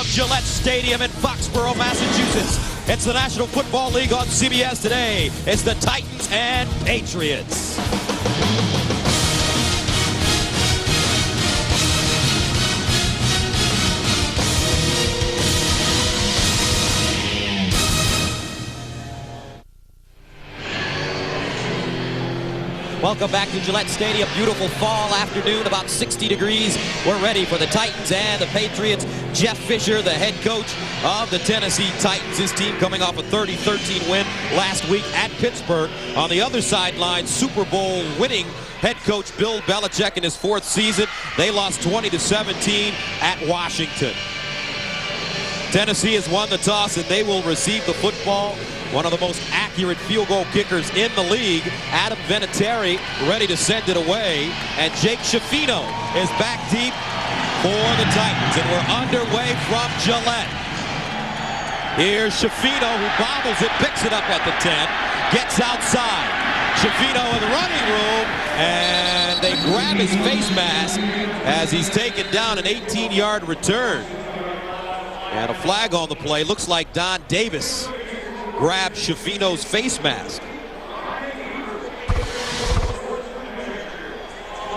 Gillette Stadium in Foxborough, Massachusetts. It's the National Football League on CBS today. It's the Titans and Patriots. Welcome back to Gillette Stadium. Beautiful fall afternoon, about 60 degrees. We're ready for the Titans and the Patriots. Jeff Fisher, the head coach of the Tennessee Titans. His team coming off a 30-13 win last week at Pittsburgh. On the other sideline, Super Bowl winning head coach Bill Belichick in his fourth season. They lost 20-17 at Washington. Tennessee has won the toss and they will receive the football. One of the most accurate field goal kickers in the league, Adam Vinatieri, ready to send it away. And Jake Schifino is back deep for the Titans. And we're underway from Gillette. Here's Schifino, who bobbles it, picks it up at the 10, gets outside. Schifino in the running room, and they grab his face mask as he's taken down an 18-yard return. And a flag on the play. Looks like Don Davis grabbed Schifino's face mask.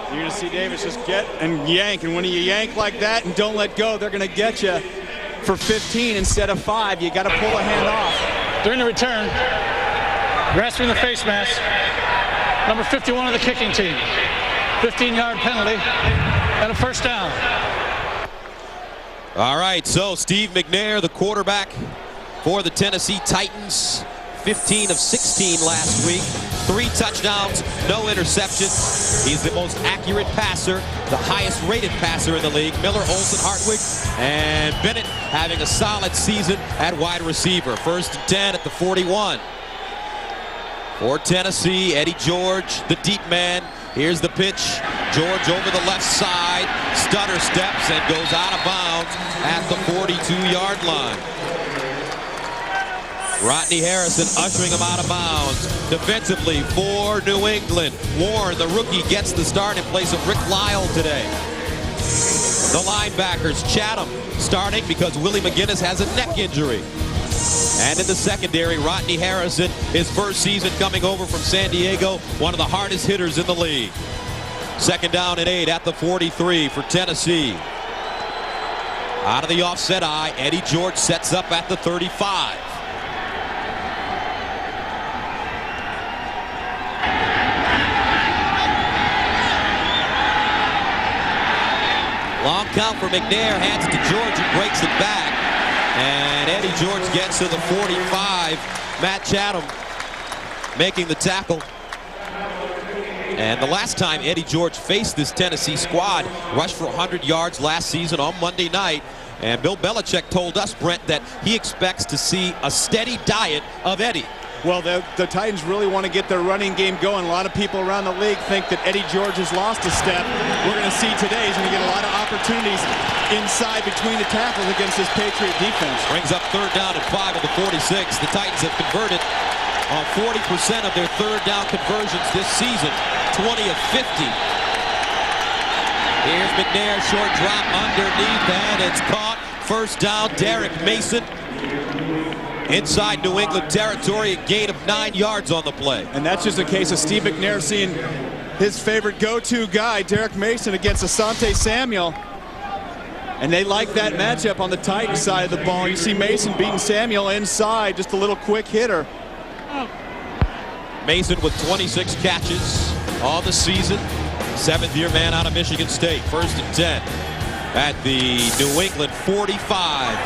You're going to see Davis just get and yank, and when you yank like that and don't let go, they're going to get you for 15 instead of 5. You got to pull a hand off. During the return, grasping the face mask, number 51 of the kicking team. 15-yard penalty and a first down. All right, so Steve McNair, the quarterback for the Tennessee Titans, 15 of 16 last week, 3 touchdowns, no interceptions. He's the most accurate passer, the highest rated passer in the league. Miller, Olsen, Hartwig, and Bennett having a solid season at wide receiver. 1st and 10 at the 41. For Tennessee, Eddie George, the deep man. Here's the pitch. George over the left side, stutter steps and goes out of bounds at the 42-yard line. Rodney Harrison ushering him out of bounds. Defensively for New England, Warren, the rookie, gets the start in place of Rick Lyle today. The linebackers, Chatham starting because Willie McGinnis has a neck injury. And in the secondary, Rodney Harrison, his first season coming over from San Diego, one of the hardest hitters in the league. 2nd down and 8 at the 43 for Tennessee. Out of the offset eye, Eddie George sets up at the 35. Long count for McNair, hands it to George, who breaks it back. And Eddie George gets to the 45. Matt Chatham making the tackle. And the last time Eddie George faced this Tennessee squad, rushed for 100 yards last season on Monday night. And Bill Belichick told us, Brent, that he expects to see a steady diet of Eddie. Well, the Titans really want to get their running game going. A lot of people around the league think that Eddie George has lost a step. We're going to see today he's going to get a lot of opportunities inside between the tackles against this Patriot defense. Brings up 3rd down and 5 at the 46. The Titans have converted on 40% of their 3rd down conversions this season, 20 of 50. Here's McNair, short drop underneath, and it's caught. 1st down, Derek Mason. Inside New England territory, a gain of 9 yards on the play. And that's just a case of Steve McNair seeing his favorite go-to guy, Derek Mason, against Asante Samuel. And they like that matchup on the Titans side of the ball. You see Mason beating Samuel inside, just a little quick hitter. Mason with 26 catches on the season. 7th-year man out of Michigan State. 1st and 10 at the New England 45.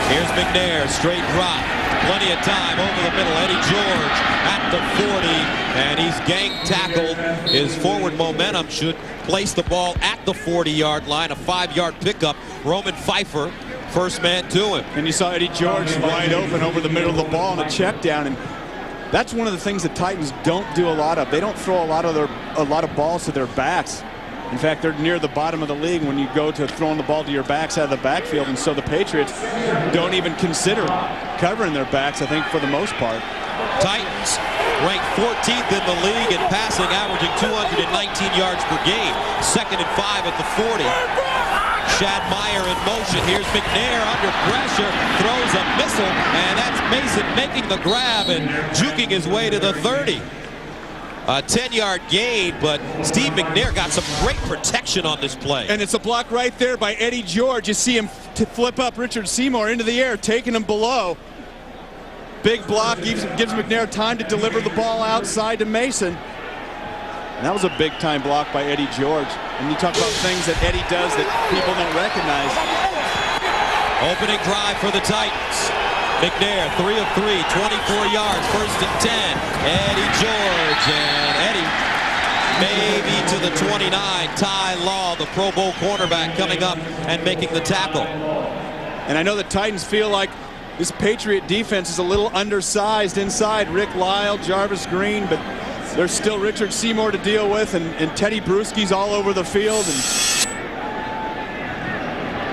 Here's McNair, straight drop. Plenty of time over the middle. Eddie George at the 40, and he's gang tackled. His forward momentum should place the ball at the 40-yard line. A 5-yard pickup. Roman Pfeiffer, first man to him. And you saw Eddie George wide open over the middle of the ball on a check down, and that's one of the things the Titans don't do a lot of. They don't throw a lot of balls to their backs. In fact, they're near the bottom of the league when you go to throwing the ball to your backs out of the backfield, and so the Patriots don't even consider covering their backs, I think, for the most part. Titans ranked 14th in the league in passing, averaging 219 yards per game. 2nd and 5 at the 40. Shad Meyer in motion. Here's McNair under pressure, throws a missile, and that's Mason making the grab and juking his way to the 30. A 10-yard gain, but Steve McNair got some great protection on this play. And it's a block right there by Eddie George. You see him flip up Richard Seymour into the air, taking him below. Big block gives McNair time to deliver the ball outside to Mason. And that was a big-time block by Eddie George. And you talk about things that Eddie does that people don't recognize. Opening drive for the Titans. McNair, 3 of 3, 24 yards, 1st and 10. Eddie George, and Eddie maybe to the 29. Ty Law, the Pro Bowl cornerback, coming up and making the tackle. And I know the Titans feel like this Patriot defense is a little undersized inside. Rick Lyle, Jarvis Green, but there's still Richard Seymour to deal with, and Teddy Bruschi's all over the field. And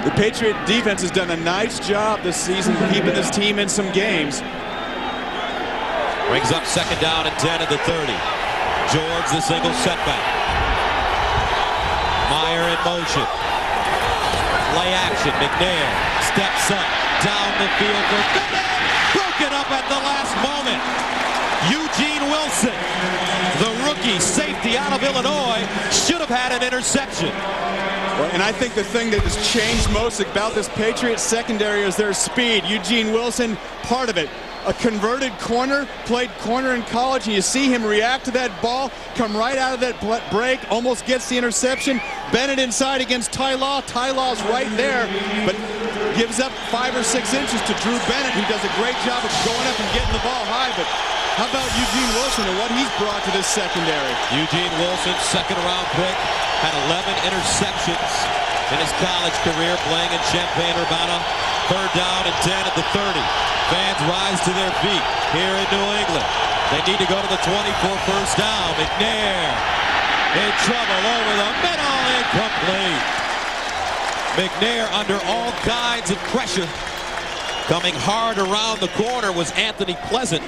the Patriot defense has done a nice job this season keeping this team in some games. Brings up 2nd down and 10 at the 30. George, the single setback. Meyer in motion. Play action. McNair steps up down the field for broken up at the last moment. Eugene Wilson, the rookie safety out of Illinois, should have had an interception. And I think the thing that has changed most about this Patriots secondary is their speed. Eugene Wilson, part of it. A converted corner, played corner in college, and you see him react to that ball, come right out of that break, almost gets the interception. Bennett inside against Ty Law. Ty Law's right there, but gives up 5 or 6 inches to Drew Bennett, who does a great job of going up and getting the ball high. But how about Eugene Wilson and what he's brought to this secondary? Eugene Wilson, 2nd round pick, had 11 interceptions in his college career playing in Champaign-Urbana. 3rd down and 10 at the 30. Fans rise to their feet here in New England. They need to go to the 20 for 1st down. McNair in trouble over the middle, incomplete. McNair under all kinds of pressure. Coming hard around the corner was Anthony Pleasant.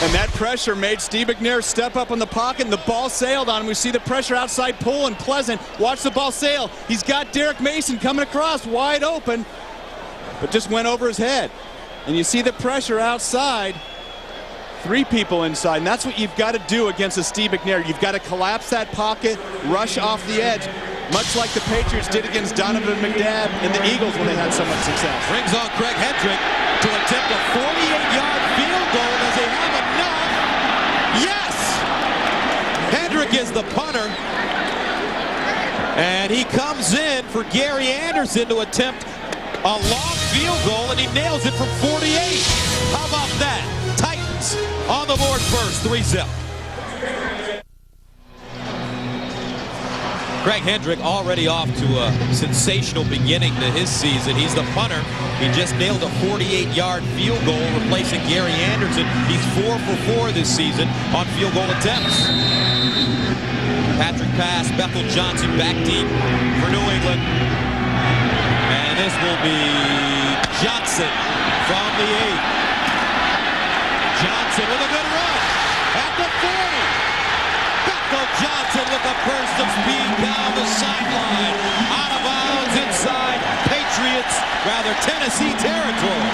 And that pressure made Steve McNair step up in the pocket, and the ball sailed on him. We see the pressure outside pull, and Pleasant, watch the ball sail. He's got Derek Mason coming across wide open, but just went over his head. And you see the pressure outside. 3 people inside, and that's what you've got to do against a Steve McNair. You've got to collapse that pocket, rush off the edge, much like the Patriots did against Donovan McNabb and the Eagles when they had so much success. Brings on Craig Hendrick to attempt a 48-yard field goal. Does he have enough? Yes! Hendrick is the punter. And he comes in for Gary Anderson to attempt a long field goal, and he nails it from 48. How about that? Titans on the board first, 3-zip. Craig Hendrick already off to a sensational beginning to his season. He's the punter. He just nailed a 48-yard field goal, replacing Gary Anderson. He's 4 for 4 this season on field goal attempts. Patrick pass, Bethel Johnson back deep for New England. And this will be Johnson from the 8. Johnson with a good run at the 40. Bethel Johnson with a burst of speed down the sideline. Out of bounds inside Tennessee territory.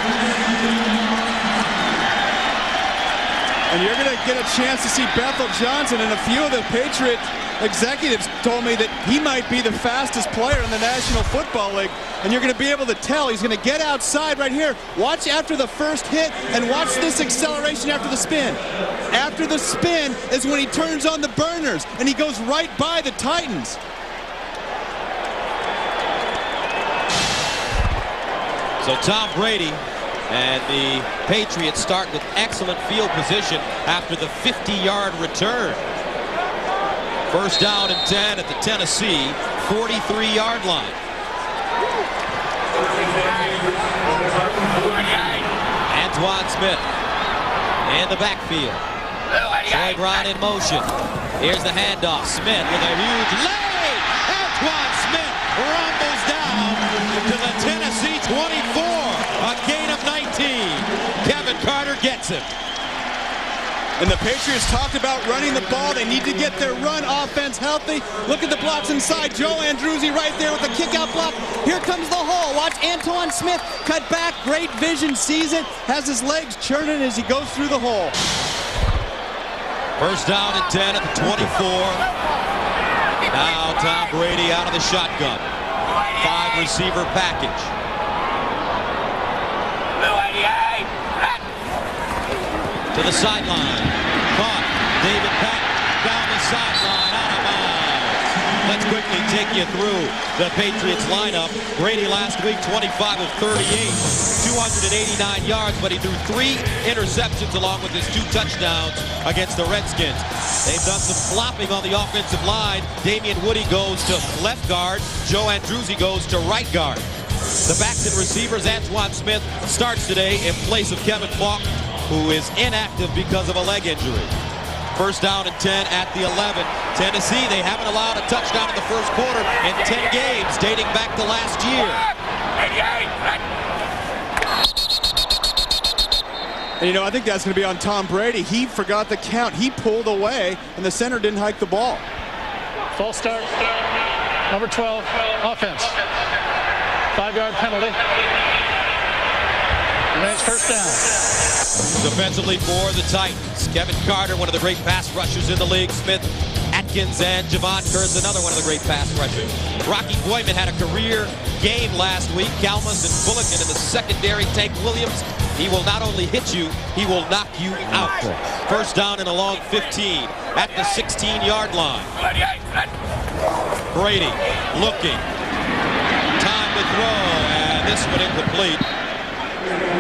And you're going to get a chance to see Bethel Johnson, and a few of the Patriot executives told me that he might be the fastest player in the National Football League. And you're going to be able to tell he's going to get outside right here. Watch after the first hit and watch this acceleration after the spin. After the spin is when he turns on the burners and he goes right by the Titans. So Tom Brady and the Patriots start with excellent field position after the 50-yard return. First down and 10 at the Tennessee 43-yard line. Antoine Smith in the backfield. Troy Brown in motion. Here's the handoff. Smith with a huge leg. Antoine Smith rumbles down to the Tennessee 24. A gain of 19. Kevin Carter gets him. And the Patriots talked about running the ball. They need to get their run offense healthy. Look at the blocks inside. Joe Andruzzi right there with the kick-out block. Here comes the hole. Watch Antoine Smith cut back. Great vision, sees it, has his legs churning as he goes through the hole. First down and 10 at the 24. Now Tom Brady out of the shotgun. 5-receiver package. To the sideline. Caught. David Patrick down the sideline. Out of bounds. Let's quickly take you through the Patriots lineup. Brady last week, 25 of 38. 289 yards, but he threw 3 interceptions along with his 2 touchdowns against the Redskins. They've done some flopping on the offensive line. Damian Woody goes to left guard. Joe Andruzzi goes to right guard. The backs and receivers, Antoine Smith starts today in place of Kevin Faulk, who is inactive because of a leg injury. First down and 10 at the 11. Tennessee, they haven't allowed a touchdown in the first quarter in 10 games dating back to last year. And you know, I think that's going to be on Tom Brady. He forgot the count. He pulled away, and the center didn't hike the ball. False start. Number 12, offense. 5-yard penalty. And it's first down. Defensively for the Titans, Kevin Carter, one of the great pass rushers in the league. Smith, Atkins, and Javon Curse, another one of the great pass rushers. Rocky Boyman had a career game last week. Kalmus and Fullerton in the secondary. Tank Williams, he will not only hit you, he will knock you out. First down and a long 15 at the 16-yard line. Brady looking. Time to throw, and this one incomplete.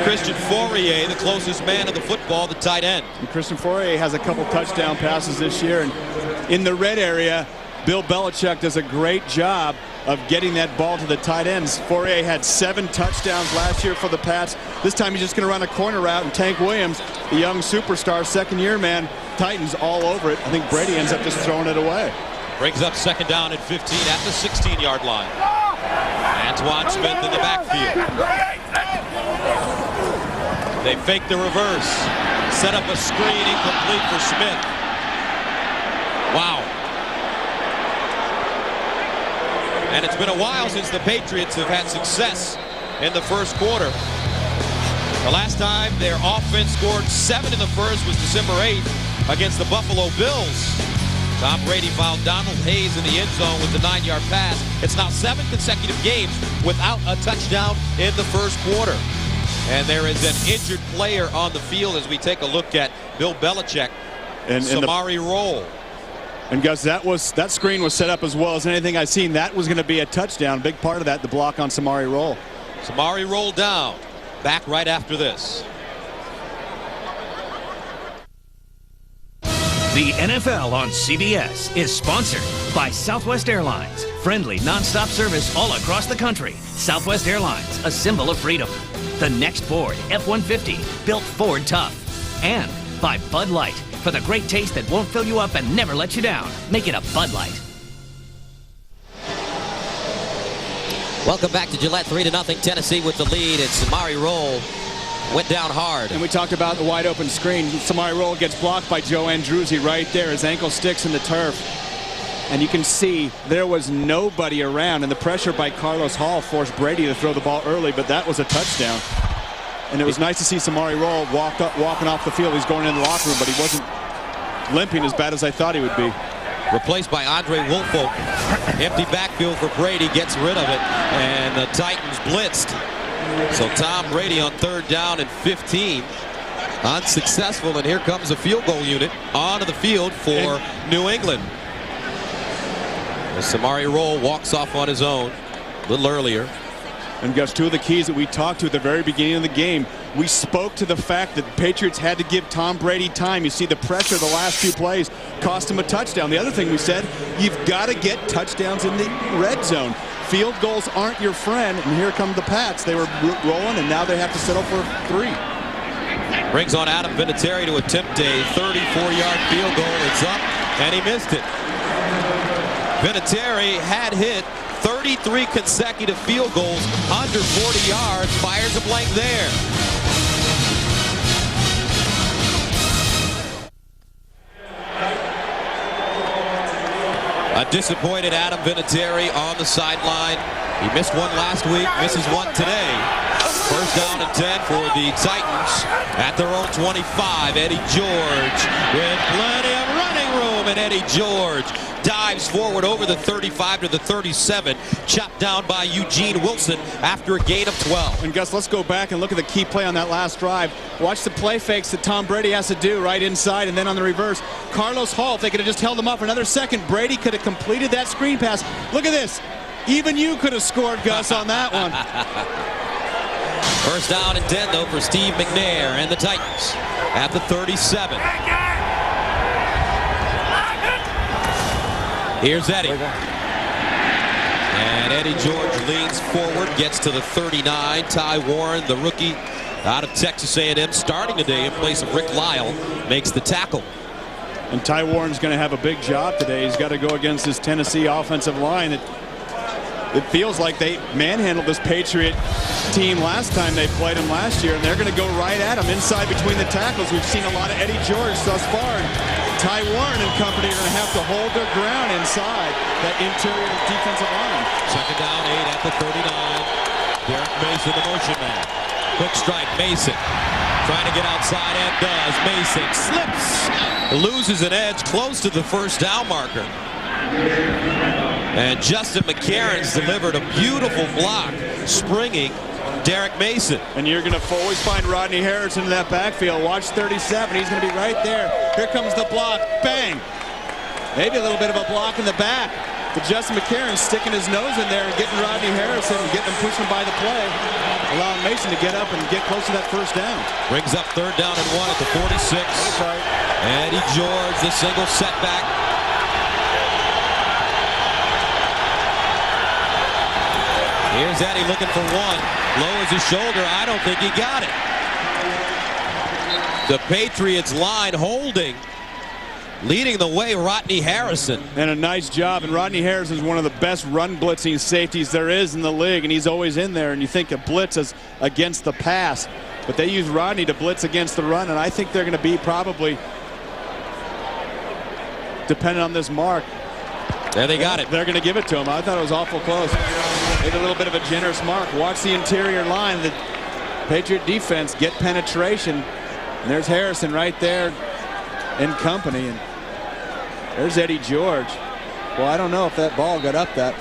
Christian Fauria, the closest man to the football, the tight end. And Christian Fauria has a couple touchdown passes this year, and in the red area, Bill Belichick does a great job of getting that ball to the tight ends. Fauria had 7 touchdowns last year for the Pats. This time he's just going to run a corner route, and Tank Williams, the young superstar, second-year man, Titans all over it. I think Brady ends up just throwing it away. Brings up second down and 15 at the 16-yard line. Antoine Smith in the backfield. They fake the reverse. Set up a screen, incomplete for Smith. Wow. And it's been a while since the Patriots have had success in the first quarter. The last time their offense scored 7 in the first was December 8th against the Buffalo Bills. Tom Brady found Donald Hayes in the end zone with the 9-yard pass. It's now 7 consecutive games without a touchdown in the first quarter. And there is an injured player on the field as we take a look at Bill Belichick and Samari Rolle. And Gus, that screen was set up as well as anything I've seen. That was going to be a touchdown. Big part of that, the block on Samari Rolle. Samari Rolle down. Back right after this. The NFL on CBS is sponsored by Southwest Airlines. Friendly, nonstop service all across the country. Southwest Airlines, a symbol of freedom. The next Ford F-150, built Ford tough. And by Bud Light, for the great taste that won't fill you up and never let you down. Make it a Bud Light. Welcome back to Gillette, 3-0 Tennessee with the lead, and Samari Rolle went down hard. And we talked about the wide open screen. Samari Rolle gets blocked by Joe Andruzzi right there. His ankle sticks in the turf. And you can see there was nobody around, and the pressure by Carlos Hall forced Brady to throw the ball early, but that was a touchdown. And it was nice to see Samari Rolle walking off the field. He's going in the locker room, but he wasn't limping as bad as I thought he would be. Replaced by Andre Woolfolk. Empty backfield for Brady, gets rid of it, and the Titans blitzed. So Tom Brady on 3rd down and 15. Unsuccessful, and here comes the field goal unit onto the field for New England. As Samari Rolle walks off on his own a little earlier. And Gus, 2 of the keys that we talked to at the very beginning of the game, we spoke to the fact that the Patriots had to give Tom Brady time. You see the pressure the last few plays cost him a touchdown. The other thing we said, you've got to get touchdowns in the red zone. Field goals aren't your friend, and here come the Pats. They were rolling, and now they have to settle for 3. Brings on Adam Vinatieri to attempt a 34-yard field goal. It's up, and he missed it. Vinatieri had hit 33 consecutive field goals under 40 yards, fires a blank there. A disappointed Adam Vinatieri on the sideline. He missed one last week, misses one today. First down and 10 for the Titans at their own 25. Eddie George with plenty of running room, and Eddie George dives forward over the 35 to the 37, chopped down by Eugene Wilson after a gain of 12. And Gus, let's go back and look at the key play on that last drive. Watch the play fakes that Tom Brady has to do right inside, and then on the reverse, Carlos Hall, if they could have just held him up for another second, Brady could have completed that screen pass. Look at this. Even you could have scored, Gus, on that one. First down and 10, though, for Steve McNair and the Titans at the 37. Here's Eddie. And Eddie George leans forward, gets to the 39. Ty Warren, the rookie out of Texas A&M, starting today in place of Rick Lyle, makes the tackle. And Ty Warren's going to have a big job today. He's got to go against this Tennessee offensive line that it feels like they manhandled this Patriot team last time they played him last year, and they're going to go right at him inside between the tackles. We've seen a lot of Eddie George thus far. Ty Warren and company are going to have to hold their ground inside that interior defensive line. Second down, 8 at the 39. Derek Mason, the motion man. Quick strike, Mason. Trying to get outside and does. Mason slips, loses an edge close to the first down marker. And Justin McCarron's delivered a beautiful block, springing Derek Mason. And you're going to always find Rodney Harrison in that backfield. Watch 37. He's going to be right there. Here comes the block. Bang. Maybe a little bit of a block in the back. But Justin McCarron sticking his nose in there and getting Rodney Harrison and getting him pushing by the play, allowing Mason to get up and get close to that first down. Brings up third down and 1 at the 46. Eddie George, the single setback. Here's Eddie looking for one. Lowers his shoulder. I don't think he got it. The Patriots line holding. Leading the way, Rodney Harrison. And a nice job. And Rodney Harrison is one of the best run blitzing safeties there is in the league. And he's always in there. And you think of blitz as against the pass. But they use Rodney to blitz against the run. And I think they're going to be probably, depending on this mark, there they got it. They're going to give it to him. I thought it was awful close. Made a little bit of a generous mark. Watch the interior line. The Patriot defense get penetration. And there's Harrison right there in company. And there's Eddie George. Well, I don't know if that ball got up that.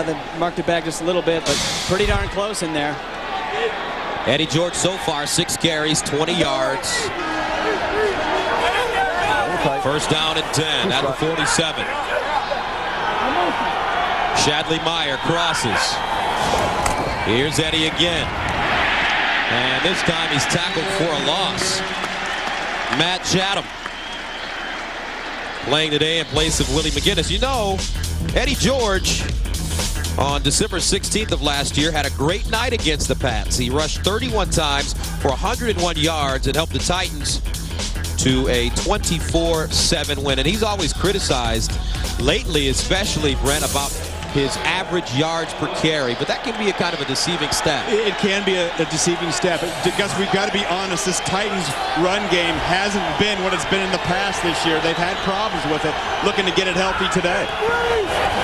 They marked it back just a little bit, but pretty darn close in there. Eddie George so far 6 carries, 20 yards. First down and 10 at the 47. Shadley Meyer crosses. Here's Eddie again. And this time he's tackled for a loss. Matt Chatham playing today in place of Willie McGinnis. You know, Eddie George on December 16th of last year had a great night against the Pats. He rushed 31 times for 101 yards and helped the Titans to a 24-7 win. And he's always criticized lately, especially, Brent, about his average yards per carry, but that can be a kind of a deceiving stat. It can be a deceiving stat, but Gus, we've got to be honest, this Titans run game hasn't been what it's been in the past this year. They've had problems with it, looking to get it healthy today.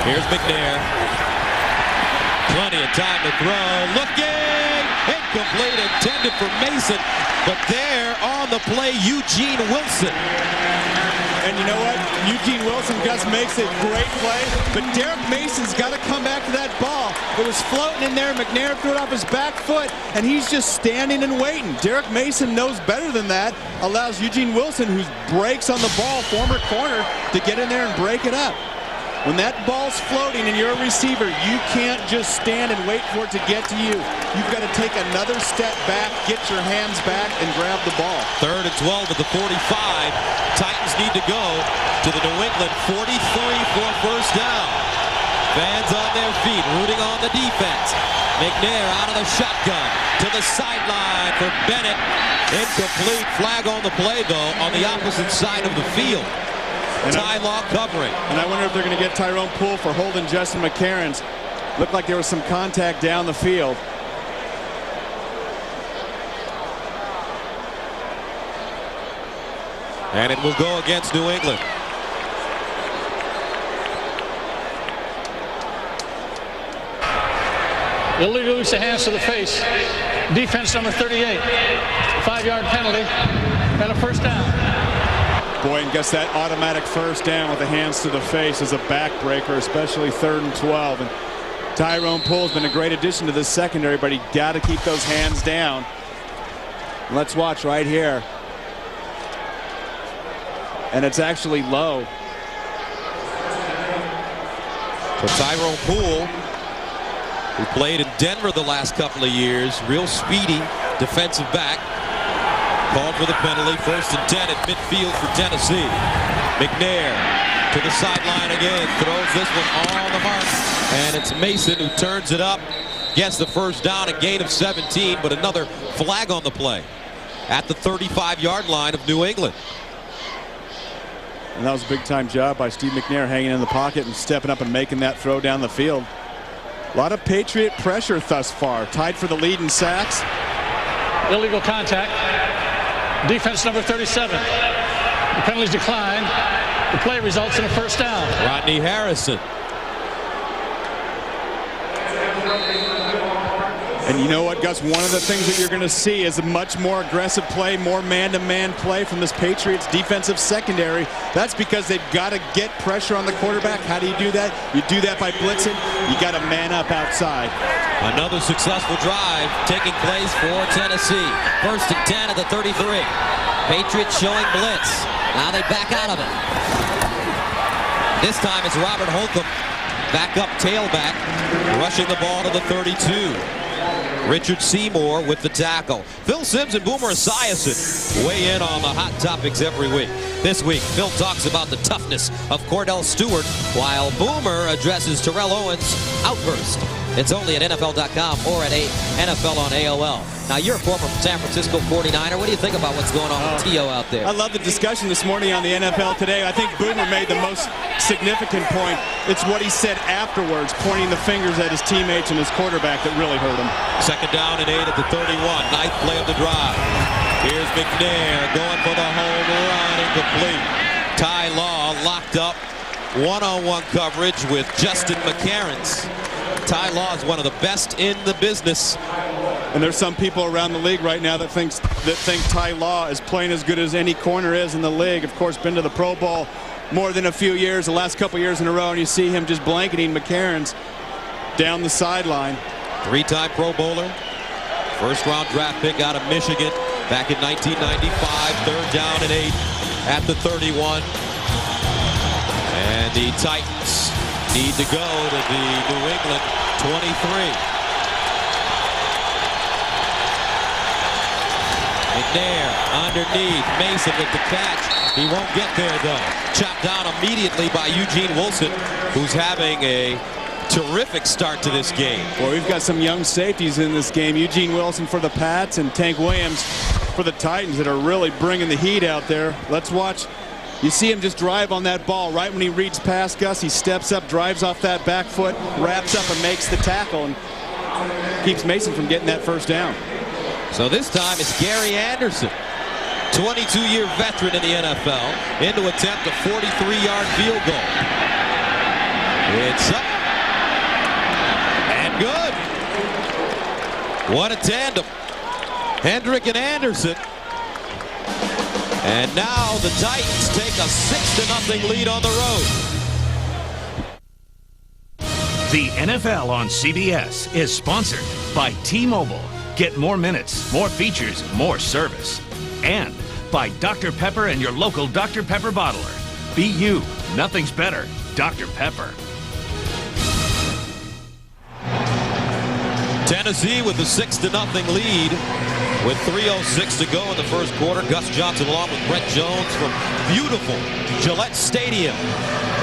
Here's McNair. Plenty of time to throw. Looking! Incomplete, intended for Mason, but there on the play, Eugene Wilson. And you know what? Eugene Wilson, Gus, makes a great play, but Derek Mason's got to come back to that ball. It was floating in there. McNair threw it off his back foot, and he's just standing and waiting. Derek Mason knows better than that. Allows Eugene Wilson, who breaks on the ball, former corner, to get in there and break it up. When that ball's floating and you're a receiver, you can't just stand and wait for it to get to you. You've got to take another step back, get your hands back, and grab the ball. 3rd and 12 at the 45. Titans need to go to the New England 43 for first down. Fans on their feet, rooting on the defense. McNair out of the shotgun to the sideline for Bennett. Incomplete. Flag on the play, though, on the opposite side of the field. Ty Law covering. And I wonder if they're going to get Tyrone Poole for holding Justin McCarron's. Looked like there was some contact down the field. And it will go against New England. Illegal use of hands to the face. Defense number 38. 5-yard penalty and a first down. Boyd gets that automatic first down with the hands to the face as a backbreaker, especially 3rd and 12. And Tyrone Poole has been a great addition to this secondary, but he got to keep those hands down. Let's watch right here. And it's actually low. So Tyrone Poole, who played in Denver the last couple of years, real speedy defensive back, called for the penalty. 1st and 10 at midfield for Tennessee. McNair to the sideline again, throws this one on the mark, and it's Mason who turns it up, gets the first down, a gain of 17, but another flag on the play at the 35-yard line of New England. And that was a big-time job by Steve McNair, hanging in the pocket and stepping up and making that throw down the field. A lot of Patriot pressure thus far. Tied for the lead in sacks. Illegal contact. Defense number 37. The penalties decline. The play results in a first down. Rodney Harrison. And you know what, Gus? One of the things that you're going to see is a much more aggressive play, more man-to-man play from this Patriots defensive secondary. That's because they've got to get pressure on the quarterback. How do you do that? You do that by blitzing. You got to man up outside. Another successful drive taking place for Tennessee. 1st and 10 at the 33. Patriots showing blitz. Now they back out of it. This time it's Robert Holcomb, backup tailback, rushing the ball to the 32. Richard Seymour with the tackle. Phil Simms and Boomer Esiason weigh in on the hot topics every week. This week, Phil talks about the toughness of Cordell Stewart, while Boomer addresses Terrell Owens' outburst. It's only at NFL.com or at NFL on AOL. Now, you're a former San Francisco 49er. What do you think about what's going on with T.O. out there? I love the discussion this morning on the NFL Today. I think Boomer made the most significant point. It's what he said afterwards, pointing the fingers at his teammates and his quarterback that really hurt him. 2nd down and 8 at the 31. 9th play of the drive. Here's McNair going for the home run, incomplete. Ty Law locked up. One-on-one coverage with Justin McCarons. Ty Law is one of the best in the business. And there's some people around the league right now that think Ty Law is playing as good as any corner is in the league. Of course, been to the Pro Bowl more than a few years, the last couple years in a row, and you see him just blanketing McCarons down the sideline. 3-time Pro Bowler, 1st-round draft pick out of Michigan back in 1995. 3rd down and 8 at the 31. And the Titans need to go to the New England 23. McNair underneath. Mason with the catch. He won't get there, though. Chopped down immediately by Eugene Wilson, who's having a terrific start to this game. Well, we've got some young safeties in this game. Eugene Wilson for the Pats and Tank Williams for the Titans that are really bringing the heat out there. Let's watch. You see him just drive on that ball right when he reads past Gus. He steps up, drives off that back foot, wraps up and makes the tackle and keeps Mason from getting that first down. So this time it's Gary Anderson, 22-year veteran in the NFL, in to attempt a 43-yard field goal. It's up and good. What a tandem. Hendrick and Anderson. And now the Titans take a 6-0 lead on the road. The NFL on CBS is sponsored by T-Mobile. Get more minutes, more features, more service. And by Dr. Pepper and your local Dr. Pepper bottler. Be you. Nothing's better. Dr. Pepper. Tennessee with the 6-0 lead with 3:06 to go in the first quarter. Gus Johnson along with Brett Jones from beautiful Gillette Stadium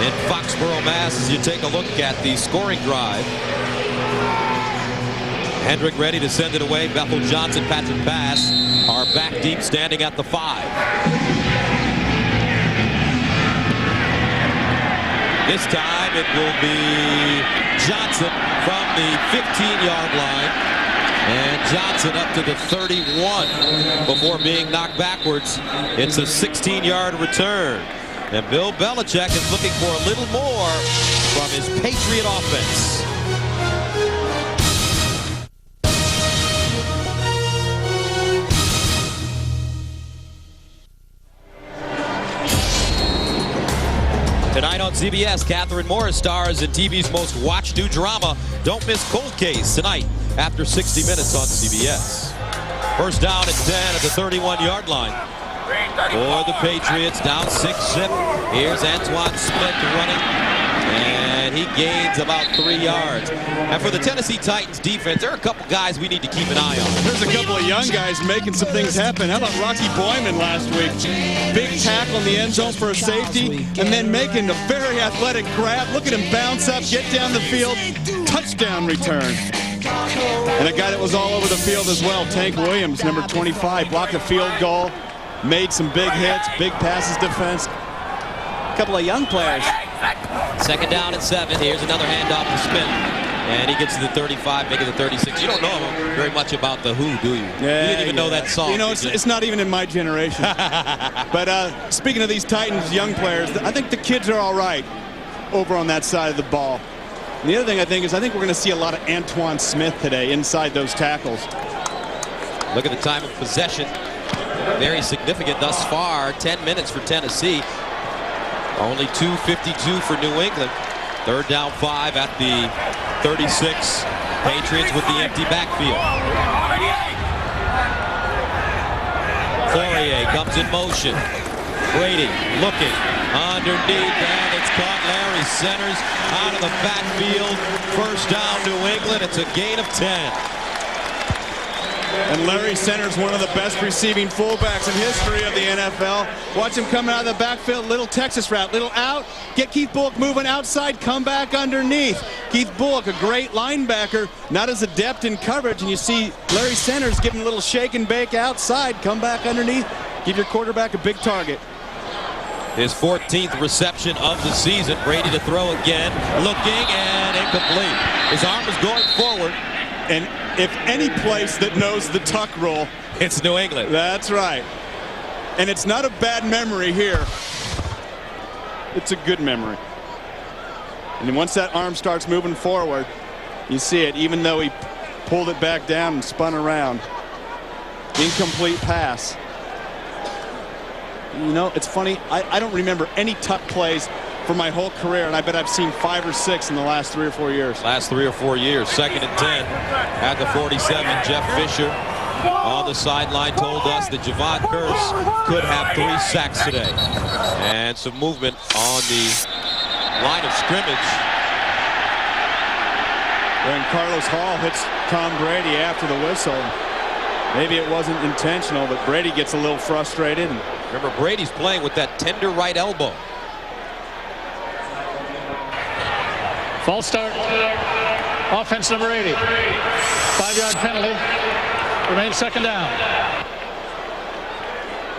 in Foxborough, Mass. As you take a look at the scoring drive. Hendrick ready to send it away. Bethel Johnson, Patrick Bass are back deep, standing at the 5. This time it will be Johnson from the 15-yard line. And Johnson up to the 31 before being knocked backwards. It's a 16-yard return. And Bill Belichick is looking for a little more from his Patriot offense. Tonight on CBS, Catherine Morris stars in TV's most watched new drama. Don't miss Cold Case tonight after 60 minutes on CBS. First down at 10 at the 31-yard line. For the Patriots, down 6-zip. Here's Antoine Smith running, and he gains about 3 yards. And for the Tennessee Titans defense, there are a couple guys we need to keep an eye on. There's a couple of young guys making some things happen. How about Rocky Boyman last week? Big tackle in the end zone for a safety, and then making a very athletic grab. Look at him bounce up, get down the field, touchdown return. And a guy that was all over the field as well, Tank Williams, number 25, blocked a field goal, made some big hits, big passes defense. A couple of young players. Second down at 7. Here's another handoff to Smith. And he gets to the 35, making the 36. You don't know very much about The Who, do you? Yeah, you didn't even know that song. You know, it's not even in my generation. But speaking of these Titans young players, I think the kids are all right over on that side of the ball. And the other thing I think we're going to see a lot of Antoine Smith today inside those tackles. Look at the time of possession. Very significant thus far. 10 minutes for Tennessee. Only 2:52 for New England. Third down 5 at the 36. Patriots with the empty backfield. Fourier comes in motion. Brady looking underneath, and it's caught. Larry Centers out of the backfield. First down New England. It's a gain of 10. And Larry Centers, one of the best receiving fullbacks in history of the NFL. Watch him come out of the backfield, little Texas route, little out, get Keith Bullock moving outside, come back underneath. Keith Bullock, a great linebacker, not as adept in coverage, and you see Larry Centers giving a little shake and bake outside, come back underneath, give your quarterback a big target. His 14th reception of the season. Brady to throw again, looking, and incomplete. His arm is going forward. And if any place that knows the tuck rule, it's New England. That's right. And it's not a bad memory here. It's a good memory. And then once that arm starts moving forward, you see it, even though he pulled it back down and spun around. Incomplete pass. You know, it's funny, I don't remember any tuck plays for my whole career, and I bet I've seen 5 or 6 in the last 3 or 4 years. Last 3 or 4 years. Second and 10 at the 47. Jeff Fisher on the sideline told us that Javon Curse could have 3 sacks today. And some movement on the line of scrimmage. When Carlos Hall hits Tom Brady after the whistle, maybe it wasn't intentional, but Brady gets a little frustrated. Remember, Brady's playing with that tender right elbow. False start. Offense number 80. 5-yard penalty. Remains second down.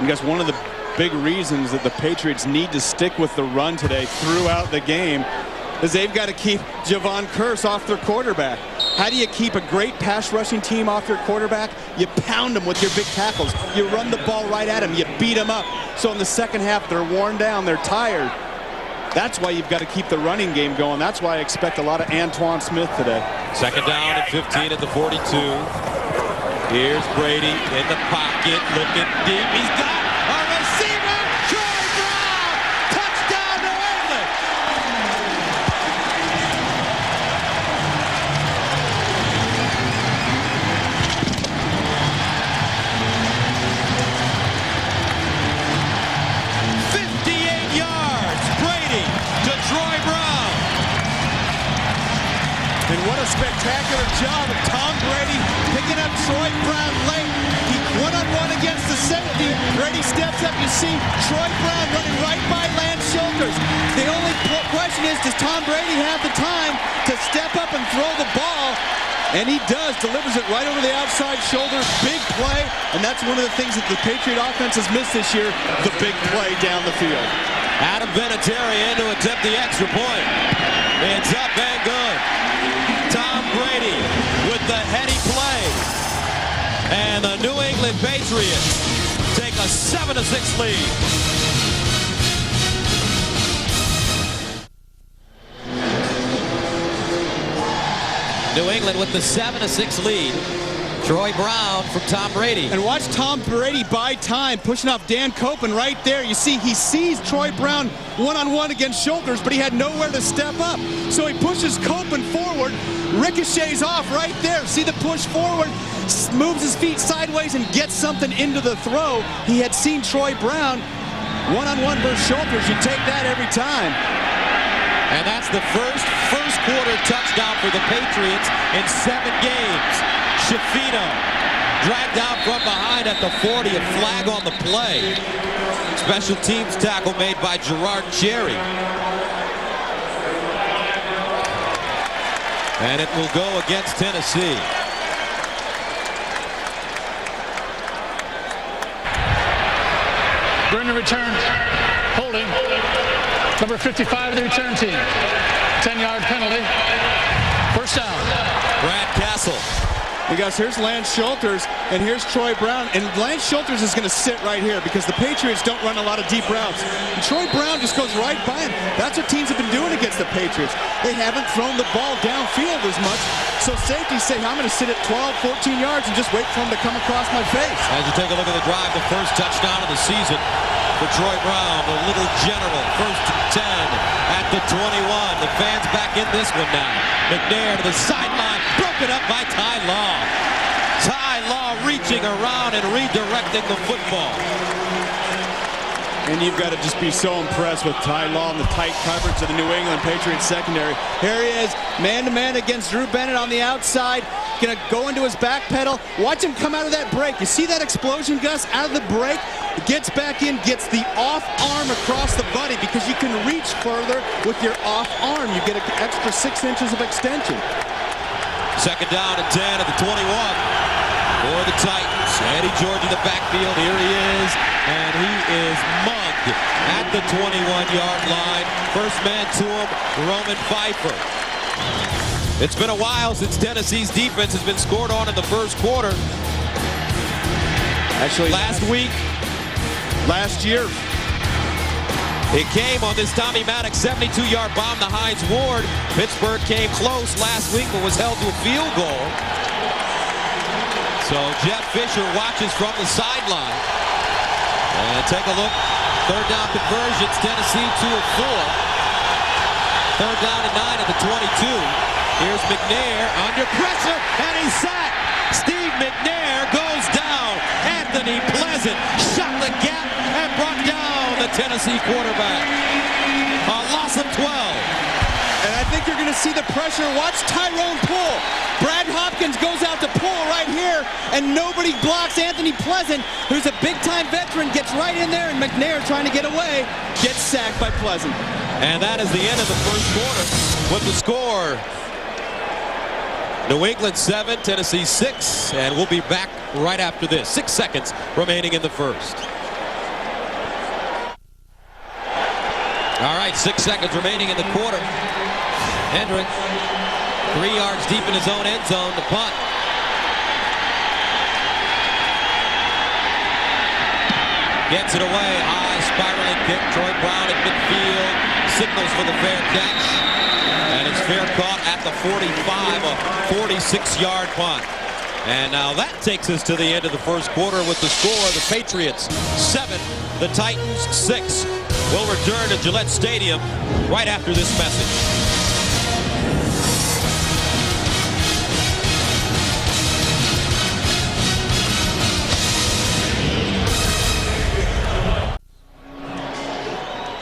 I guess one of the big reasons that the Patriots need to stick with the run today throughout the game is they've got to keep Javon Curse off their quarterback. How do you keep a great pass rushing team off your quarterback? You pound them with your big tackles. You run the ball right at them. You beat them up. So in the second half, they're worn down. They're tired. That's why you've got to keep the running game going. That's why I expect a lot of Antoine Smith today. Second down at 15 at the 42. Here's Brady in the pocket, looking deep. He's got a receiver, Troy Brown! Touchdown, New England! And what a spectacular job of Tom Brady picking up Troy Brown late. He one-on-one against the safety. Brady steps up. You see Troy Brown running right by Lance Shoulders. The only question is, does Tom Brady have the time to step up and throw the ball? And he does. Delivers it right over the outside shoulder. Big play. And that's one of the things that the Patriot offense has missed this year, the big play down the field. Adam Vinatieri in to attempt the extra point. It's up and good. Tom Brady with the heady play. And the New England Patriots take a 7-6 lead. New England with the 7-6 lead. Troy Brown from Tom Brady. And watch Tom Brady buy time, pushing off Dan Koppen right there. You see, he sees Troy Brown one-on-one against Schulters, but he had nowhere to step up. So he pushes Koppen forward, ricochets off right there. See the push forward, moves his feet sideways and gets something into the throw. He had seen Troy Brown one-on-one versus Schulters. You take that every time. And that's the first quarter touchdown for the Patriots in 7 games. Schifino dragged out from behind at the 40, a flag on the play. Special teams tackle made by Gerard Cherry. And it will go against Tennessee. During the return, holding. Number 55 of the return team. 10-yard penalty. First down. Brad Castle. Because here's Lance Schulters, and here's Troy Brown. And Lance Schulters is going to sit right here because the Patriots don't run a lot of deep routes. And Troy Brown just goes right by him. That's what teams have been doing against the Patriots. They haven't thrown the ball downfield as much. So safeties say, I'm going to sit at 12, 14 yards and just wait for him to come across my face. As you take a look at the drive, the first touchdown of the season for Troy Brown, the little general, first and 10 at the 21. The fans back in this one now. McNair to the sideline, broken up by Ty Law. Ty Law reaching around and redirecting the football. And you've got to just be so impressed with Ty Law and the tight coverage of the New England Patriots secondary. Here he is, man-to-man against Drew Bennett on the outside. Going to go into his back pedal. Watch him come out of that break. You see that explosion, Gus? Out of the break, gets back in, gets the off arm across the body because you can reach further with your off arm. You get an extra 6 inches of extension. Second down and 10 at the 21 for the Titans. Eddie George in the backfield. Here he is, and he is mugged at the 21-yard line. First man to him, Roman Pfeiffer. It's been a while since Tennessee's defense has been scored on in the first quarter. Actually, Last year, it came on this Tommy Maddox 72-yard bomb to Hines Ward. Pittsburgh came close last week but was held to a field goal. So Jeff Fisher watches from the sideline. And take a look. Third down conversions, Tennessee 2 of 4. Third down and 9 at the 22. Here's McNair under pressure, and he's sacked. Steve McNair goes down. Anthony Pleasant shot the gap and brought down the Tennessee quarterback. A loss of 12. and I think you're going to see the pressure. Watch Tyrone pull. Brad Hopkins goes out to pull right here, and nobody blocks Anthony Pleasant, who's a big-time veteran, gets right in there, and McNair, trying to get away, gets sacked by Pleasant. And that is the end of the first quarter with the score. New England 7, Tennessee 6, and we'll be back right after this. 6 seconds remaining in the first. All right, 6 seconds remaining in the quarter. Hendrick, 3 yards deep in his own end zone to punt. Gets it away, high spiraling kick. Troy Brown at midfield, signals for the fair catch. And it's fair caught at the 45, a 46-yard punt. And now that takes us to the end of the first quarter with the score. The Patriots 7, the Titans 6. We'll return to Gillette Stadium right after this message.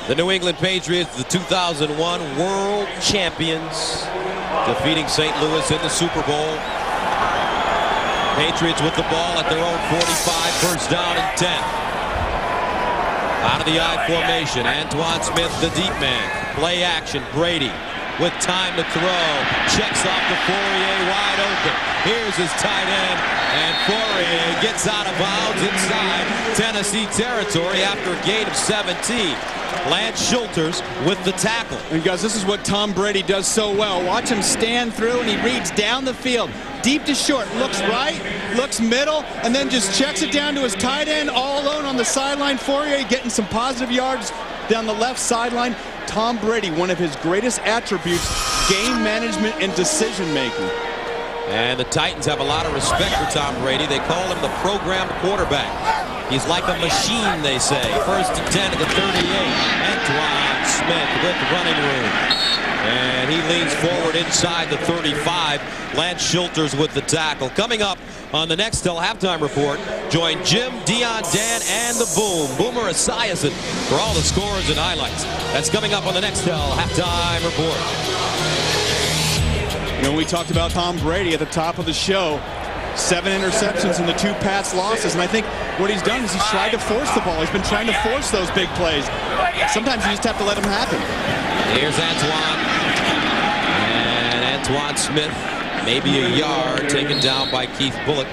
The New England Patriots, the 2001 world champions, defeating St. Louis in the Super Bowl. Patriots with the ball at their own 45, first down and 10. Out of the I formation, Antoine Smith, the deep man. Play action, Brady with time to throw. Checks off to Fourier, wide open. Here's his tight end, and Fourier gets out of bounds inside Tennessee territory after a gain of 17. Lance Schulters with the tackle. And guys, this is what Tom Brady does so well. Watch him stand through, and he reads down the field. Deep to short, looks right, looks middle, and then just checks it down to his tight end all alone on the sideline. Fourier getting some positive yards down the left sideline. Tom Brady, one of his greatest attributes, game management and decision making. And the Titans have a lot of respect for Tom Brady. They call him the programmed quarterback. He's like a machine, they say. 1st and 10 at the 38. Antoine Smith with running room. And he leans forward inside the 35. Lance Schulters with the tackle. Coming up on the Nextel Halftime Report, join Jim, Dion, Dan, and the Boom, Boomer Esiason, for all the scores and highlights. That's coming up on the Nextel Halftime Report. You know, we talked about Tom Brady at the top of the show. 7 interceptions and the 2 pass losses. And I think what he's done is he's tried to force the ball. He's been trying to force those big plays. Sometimes you just have to let them happen. Here's Antoine. And Antoine Smith, maybe a yard, taken down by Keith Bulluck.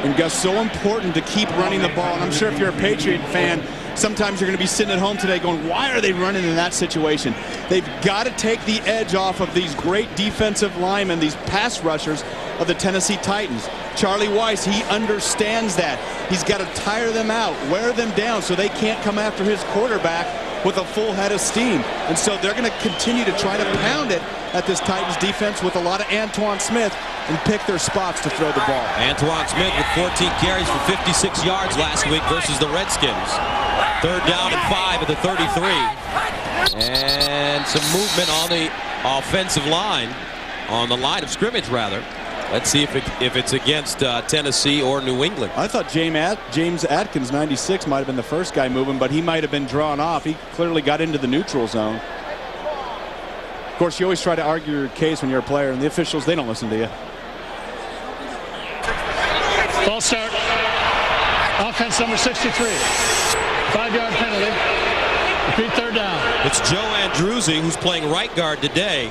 And Gus, so important to keep running the ball. And I'm sure if you're a Patriot fan, sometimes you're going to be sitting at home today going, why are they running in that situation? They've got to take the edge off of these great defensive linemen, these pass rushers of the Tennessee Titans. Charlie Weis, he understands that. He's got to tire them out, wear them down so they can't come after his quarterback with a full head of steam. And so they're going to continue to try to pound it at this Titans defense with a lot of Antoine Smith and pick their spots to throw the ball. Antoine Smith with 14 carries for 56 yards last week versus the Redskins. 3rd down and 5 at the 33. And some movement on the offensive line, on the line of scrimmage rather. Let's see if it's against Tennessee or New England. I thought James Atkins, 96, might have been the first guy moving, but he might have been drawn off. He clearly got into the neutral zone. Of course, you always try to argue your case when you're a player, and the officials, they don't listen to you. False start. Offense number 63. 5-yard penalty. Repeat 3rd down. It's Joe Andruzzi who's playing right guard today.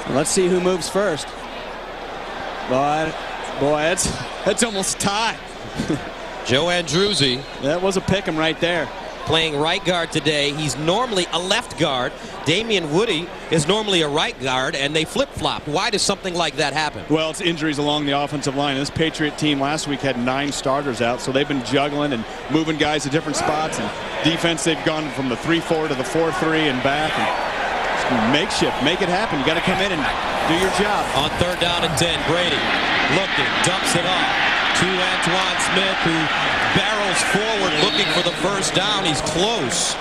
Let's see who moves first. But, boy, that's almost tied. Joe Andruzzi. That was a pick 'em right there. Playing right guard today. He's normally a left guard. Damian Woody is normally a right guard, and they flip-flopped. Why does something like that happen? Well, it's injuries along the offensive line. This Patriot team last week had 9 starters out, so they've been juggling and moving guys to different spots. And defense, they've gone from the 3-4 to the 4-3 and back. And makeshift, make it happen. You got to come in and do your job. On 3rd down and 10, Brady looking, dumps it off to Antoine Smith, who barrels forward looking for the 1st down. He's close.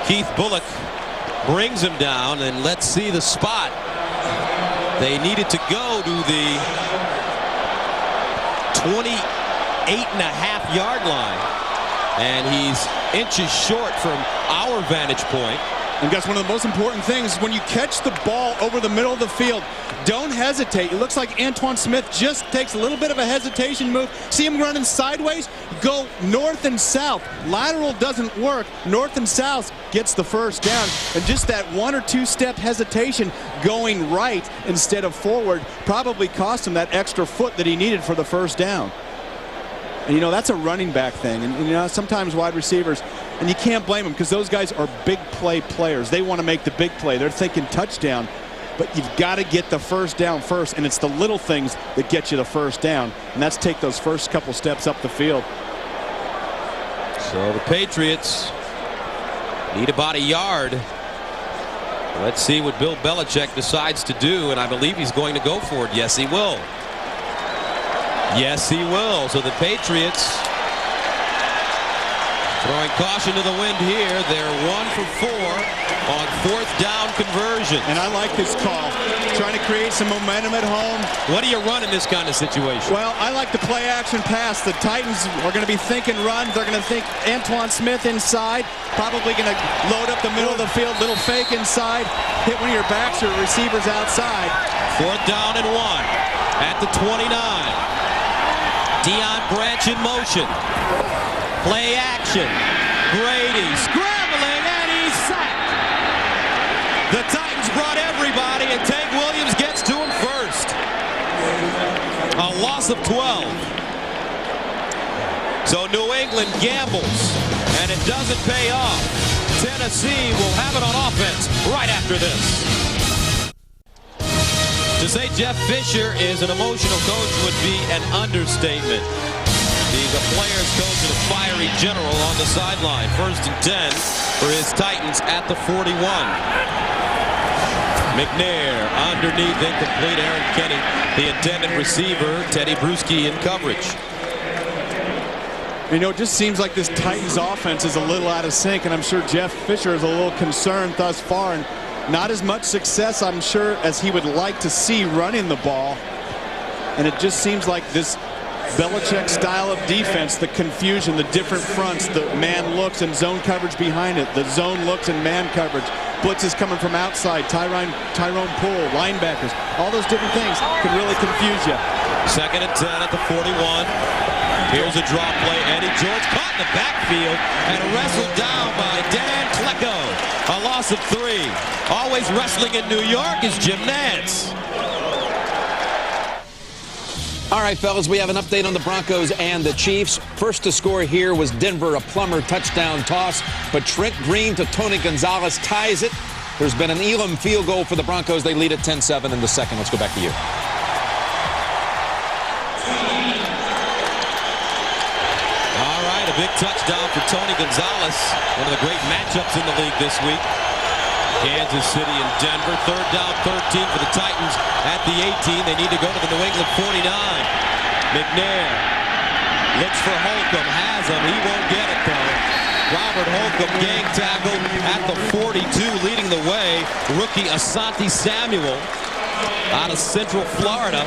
Keith Bulluck brings him down, and let's see the spot. They needed to go to the 28.5-yard line, and he's inches short from our vantage point. And guys, one of the most important things, when you catch the ball over the middle of the field, don't hesitate. It looks like Antoine Smith just takes a little bit of a hesitation move. See him running sideways? Go north and south. Lateral doesn't work. North and south gets the 1st down. And just that 1 or 2 step hesitation going right instead of forward probably cost him that extra foot that he needed for the 1st down. And, you know, that's a running back thing. And you know, sometimes wide receivers, and you can't blame them because those guys are big play players. They want to make the big play. They're thinking touchdown. But you've got to get the 1st down first, and it's the little things that get you the 1st down. And that's take those first couple steps up the field. So the Patriots need about a yard. Let's see what Bill Belichick decides to do, and I believe he's going to go for it. Yes, he will. Yes, he will. So the Patriots throwing caution to the wind here. They're 1 for 4 on 4th down conversion. And I like this call. Trying to create some momentum at home. What do you run in this kind of situation? Well, I like the play action pass. The Titans are going to be thinking run. They're going to think Antoine Smith inside. Probably going to load up the middle of the field. Little fake inside. Hit one of your backs or receivers outside. 4th down and 1 at the 29. Deion Branch in motion. Play action. Brady scrambling, and he's sacked. The Titans brought everybody, and Tank Williams gets to him first. A loss of 12. So New England gambles, and it doesn't pay off. Tennessee will have it on offense right after this. To say Jeff Fisher is an emotional coach would be an understatement. He's a player's coach and a fiery general on the sideline. 1st and 10 for his Titans at the 41. McNair underneath, incomplete. Aaron Kenny, the intended receiver. Teddy Bruschi in coverage. You know, it just seems like this Titans offense is a little out of sync, and I'm sure Jeff Fisher is a little concerned thus far, and not as much success, I'm sure, as he would like to see running the ball. And it just seems like this Belichick style of defense, the confusion, the different fronts, the man looks and zone coverage behind it, the zone looks and man coverage, blitzes coming from outside, Tyrone Poole, linebackers, all those different things can really confuse you. 2nd and 10 at the 41. Here's a drop play. Eddie George caught in the backfield and wrestled down by Dan Klecko. A loss of 3. Always wrestling in New York is Jim Nantz. All right, fellas, we have an update on the Broncos and the Chiefs. First to score here was Denver, a Plummer touchdown toss, but Trent Green to Tony Gonzalez ties it. There's been an Elam field goal for the Broncos. They lead at 10-7 in the second. Let's go back to you. A big touchdown for Tony Gonzalez. One of the great matchups in the league this week. Kansas City and Denver. 3rd down, 13 for the Titans at the 18. They need to go to the New England 49. McNair looks for Holcomb. Has him. He won't get it, though. Robert Holcomb gang tackle at the 42, leading the way. Rookie Asante Samuel out of Central Florida.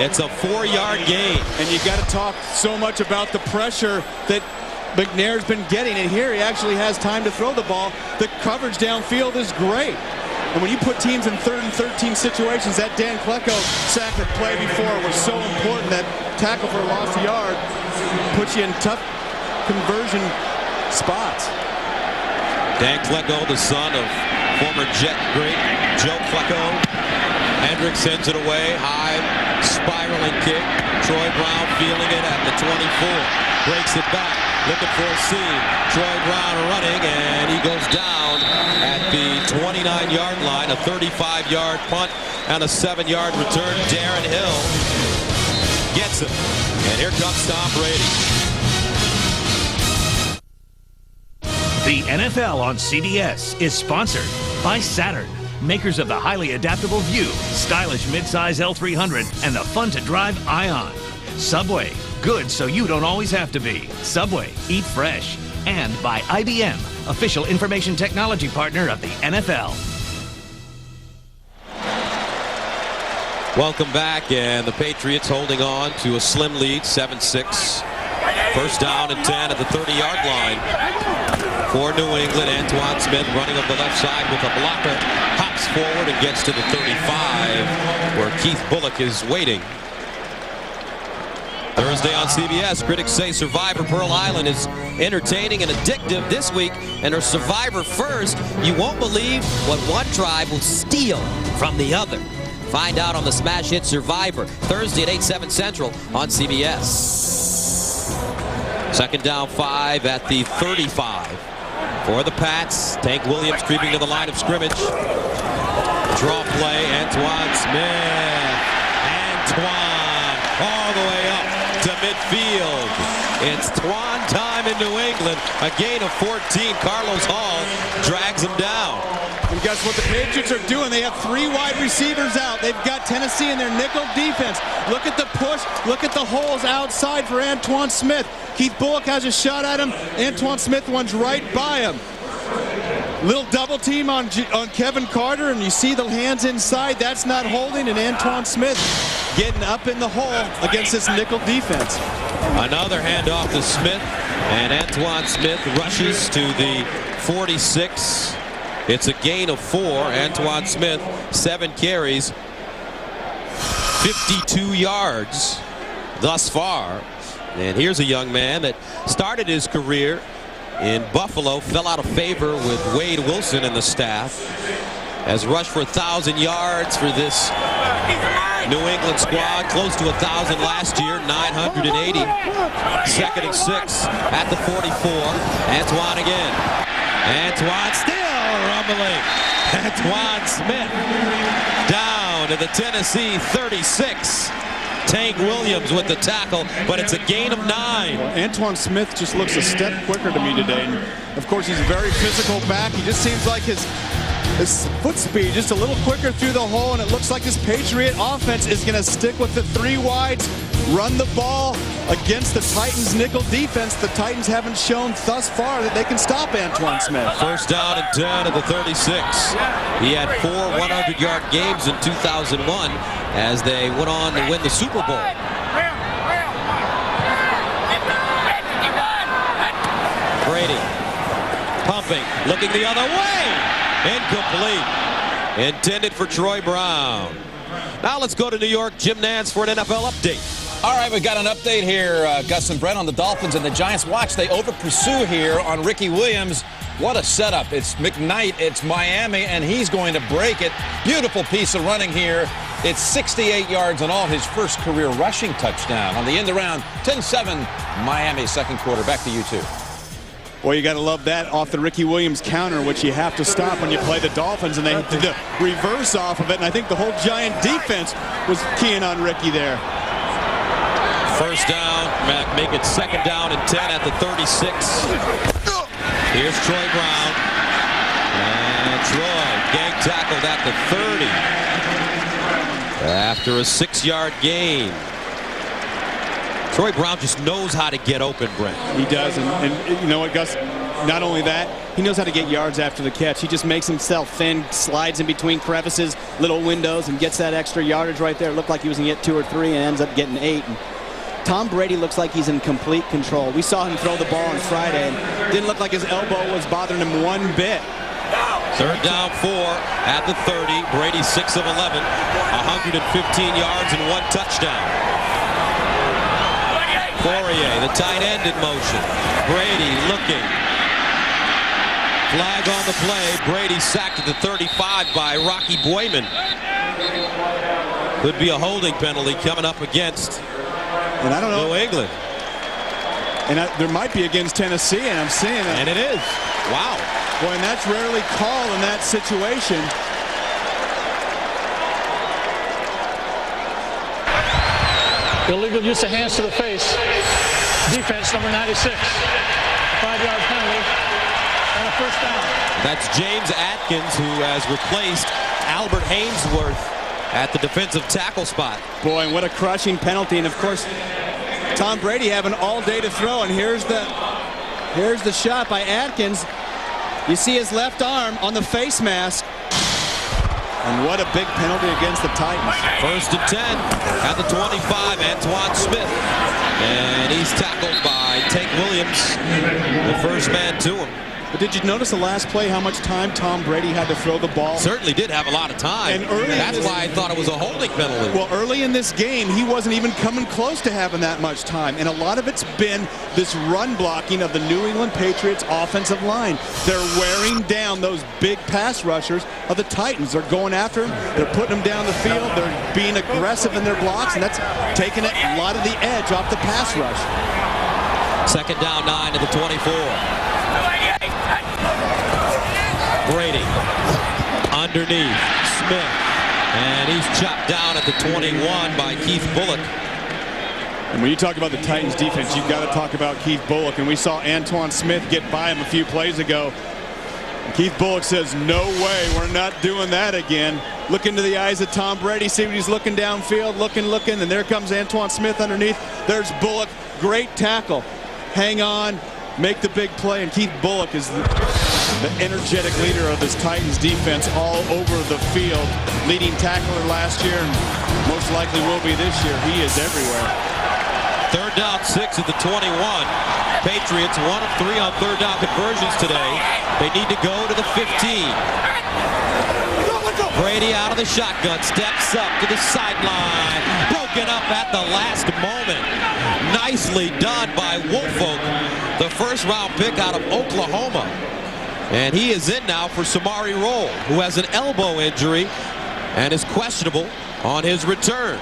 It's a 4-yard gain. And you got to talk so much about the pressure that McNair's been getting, and here he actually has time to throw the ball. The coverage downfield is great. And when you put teams in 3rd and 13 situations, that Dan Klecko sack that play before was so important. That tackle for a lost yard puts you in tough conversion spots. Dan Klecko, the son of former Jet great Joe Klecko. Hendricks sends it away. High spiraling kick. Troy Brown feeling it at the 24. Breaks it back. Looking for a seam. Troy Brown running, and he goes down at the 29-yard line. A 35-yard punt and a 7-yard return. Darren Hill gets it. And here comes Tom Brady. The NFL on CBS is sponsored by Saturn, makers of the highly adaptable View, stylish midsize L300, and the fun-to-drive Ion. Subway, good so you don't always have to be. Subway, eat fresh. And by IBM, official information technology partner of the NFL. Welcome back, and the Patriots holding on to a slim lead, 7-6. 1st down and 10 at the 30-yard line for New England. Antoine Smith running up the left side with a blocker. Hops forward and gets to the 35, where Keith Bullock is waiting. Thursday on CBS, critics say Survivor Pearl Island is entertaining and addictive this week, and her Survivor First, you won't believe what one tribe will steal from the other. Find out on the smash hit Survivor, Thursday at 8/7 Central on CBS. 2nd down 5 at the 35 for the Pats. Tank Williams creeping to the line of scrimmage. Draw play, Antoine Smith. Antoine all the way up to midfield. It's Twan time in New England. A gain of 14. Carlos Hall drags him down. And guess what the Patriots are doing? They have 3 wide receivers out. They've got Tennessee in their nickel defense. Look at the push. Look at the holes outside for Antoine Smith. Keith Bullock has a shot at him. Antoine Smith runs right by him. Little double team on Kevin Carter, and you see the hands inside. That's not holding, and Antoine Smith getting up in the hole against this nickel defense. Another handoff to Smith, and Antoine Smith rushes to the 46. It's a gain of 4. Antoine Smith, 7 carries, 52 yards thus far. And here's a young man that started his career in Buffalo, fell out of favor with Wade Wilson and the staff. Has rushed for 1,000 yards for this New England squad, close to 1,000 last year, 980. 2nd and 6 at the 44. Antoine again. Antoine still rumbling. Antoine Smith down to the Tennessee 36. Tank Williams with the tackle, but it's a gain of 9. Well, Antoine Smith just looks a step quicker to me today. And of course, he's a very physical back. He just seems like his His foot speed just a little quicker through the hole, and it looks like this Patriot offense is going to stick with the 3 wides, run the ball against the Titans nickel defense. The Titans haven't shown thus far that they can stop Antoine Smith. First down and 10 at the 36. He had 4 100-yard games in 2001 as they went on to win the Super Bowl. Brady pumping, looking the other way. Incomplete. Intended for Troy Brown. Now let's go to New York. Jim Nantz for an NFL update. All right, we've got an update here, Gus and Brent, on the Dolphins and the Giants. Watch, they over-pursue here on Ricky Williams. What a setup. It's McKnight, it's Miami, and he's going to break it. Beautiful piece of running here. It's 68 yards on all, his first career rushing touchdown. On the end around, 10-7, Miami, second quarter. Back to you two. Well, you got to love that off the Ricky Williams counter, which you have to stop when you play the Dolphins, and they did the reverse off of it, and I think the whole Giant defense was keying on Ricky there. First down, make it second down and 10 at the 36. Here's Troy Brown. And Troy gang tackled at the 30 after a 6-yard gain. Troy Brown just knows how to get open, Brent. He does, and you know what, Gus? Not only that, he knows how to get yards after the catch. He just makes himself thin, slides in between crevices, little windows, and gets that extra yardage right there. It looked like he was going to get 2 or 3 and ends up getting 8. And Tom Brady looks like he's in complete control. We saw him throw the ball on Friday, and didn't look like his elbow was bothering him one bit. Third down 4 at the 30. Brady 6 of 11, 115 yards and 1 touchdown. Poirier, the tight end in motion. Brady looking. Flag on the play. Brady sacked at the 35 by Rocky Boyman. Could be a holding penalty coming up against New England. And there might be against Tennessee, and I'm seeing it. And it is. Wow. Boy, and that's rarely called in that situation. Illegal use of hands to the face. Defense, number 96. 5-yard penalty and a first down. That's James Atkins, who has replaced Albert Hainsworth at the defensive tackle spot. Boy, and what a crushing penalty. And of course, Tom Brady having all day to throw. And here's the shot by Atkins. You see his left arm on the face mask. And what a big penalty against the Titans. First and 10 at the 25, Antoine Smith. And he's tackled by Tank Williams, the first man to him. But did you notice the last play, how much time Tom Brady had to throw the ball? Certainly did have a lot of time. And early that's why I thought it was a holding penalty. Well, early in this game, he wasn't even coming close to having that much time. And a lot of it's been this run blocking of the New England Patriots offensive line. They're wearing down those big pass rushers of the Titans. They're going after them. They're putting them down the field. They're being aggressive in their blocks, and that's taking a lot of the edge off the pass rush. Second down 9 at the 24. Brady underneath Smith, and he's chopped down at the 21 by Keith Bullock. And when you talk about the Titans defense, you've got to talk about Keith Bullock. And we saw Antoine Smith get by him a few plays ago. And Keith Bullock says, no way, we're not doing that again. Look into the eyes of Tom Brady, see what he's looking downfield, looking, and there comes Antoine Smith underneath. There's Bullock, great tackle. Hang on, make the big play, and Keith Bullock is the energetic leader of this Titans defense all over the field. Leading tackler last year, and most likely will be this year. He is everywhere. Third down 6 at the 21. Patriots 1 of 3 on third down conversions today. They need to go to the 15. Brady out of the shotgun, steps up to the sideline. Broken up at the last moment. Nicely done by Woolfolk, the first-round pick out of Oklahoma. And he is in now for Samari Rolle, who has an elbow injury and is questionable on his return.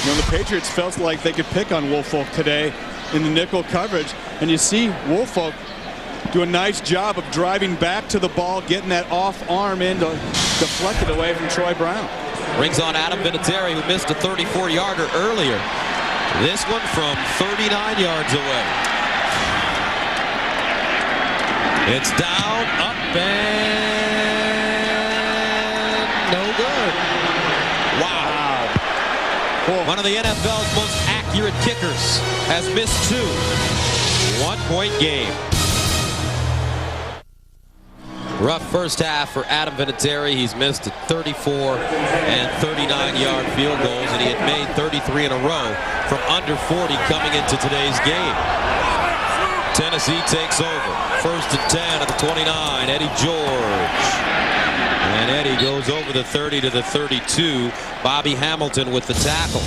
You know, the Patriots felt like they could pick on Woolfolk today in the nickel coverage. And you see Woolfolk do a nice job of driving back to the ball, getting that off arm in to deflect it away from Troy Brown. Brings on Adam Vinatieri, who missed a 34-yarder earlier. This one from 39 yards away. It's down, up, and no good. Wow. One of the NFL's most accurate kickers has missed 2. 1-point game. Rough first half for Adam Vinatieri. He's missed 34 and 39-yard field goals, and he had made 33 in a row from under 40 coming into today's game. Tennessee takes over. 1st and 10 at the 29. Eddie George. And Eddie goes over the 30 to the 32. Bobby Hamilton with the tackle.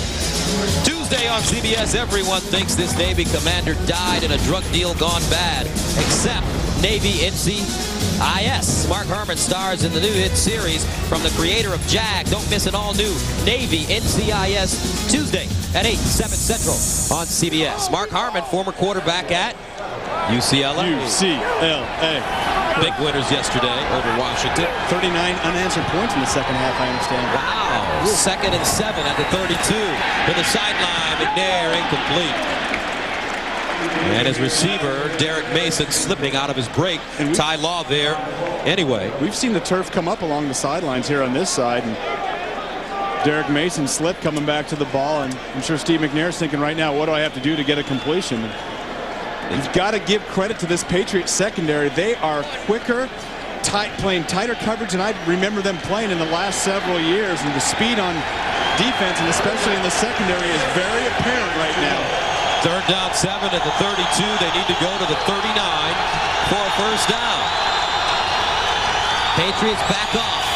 Tuesday on CBS, everyone thinks this Navy commander died in a drug deal gone bad, except Navy NCIS. Mark Herman stars in the new hit series from the creator of Jag. Don't miss an all-new Navy NCIS Tuesday at 8, 7 Central on CBS. Mark Harmon, former quarterback at UCLA. Big winners yesterday over Washington. 39 unanswered points in the second half, I understand. Wow. 2nd and 7 at the 32. To the sideline, McNair incomplete. And his receiver, Derek Mason, slipping out of his break. Ty Law there anyway. We've seen the turf come up along the sidelines here on this side. And Derek Mason slipped coming back to the ball. And I'm sure Steve McNair's thinking right now, what do I have to do to get a completion? You've got to give credit to this Patriots secondary. They are quicker, playing tighter coverage than I remember them playing in the last several years. And the speed on defense, and especially in the secondary, is very apparent right now. 3rd down 7 at the 32. They need to go to the 39 for a 1st down. Patriots back off.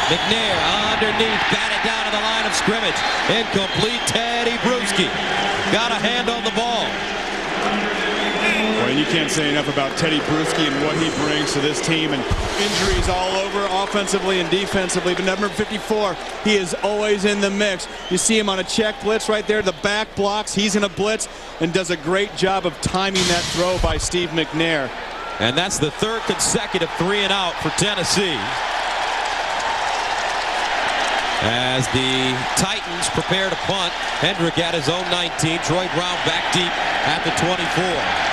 McNair underneath, batted down to the line of scrimmage. Incomplete. Teddy Bruschi got a hand on the ball. Well, you can't say enough about Teddy Bruschi and what he brings to this team, and injuries all over offensively and defensively. But number 54, he is always in the mix. You see him on a check blitz right there, the back blocks. He's in a blitz and does a great job of timing that throw by Steve McNair. And that's the 3rd consecutive 3-and-out for Tennessee. As the Titans prepare to punt, Hendrick at his own 19. Troy Brown back deep at the 24.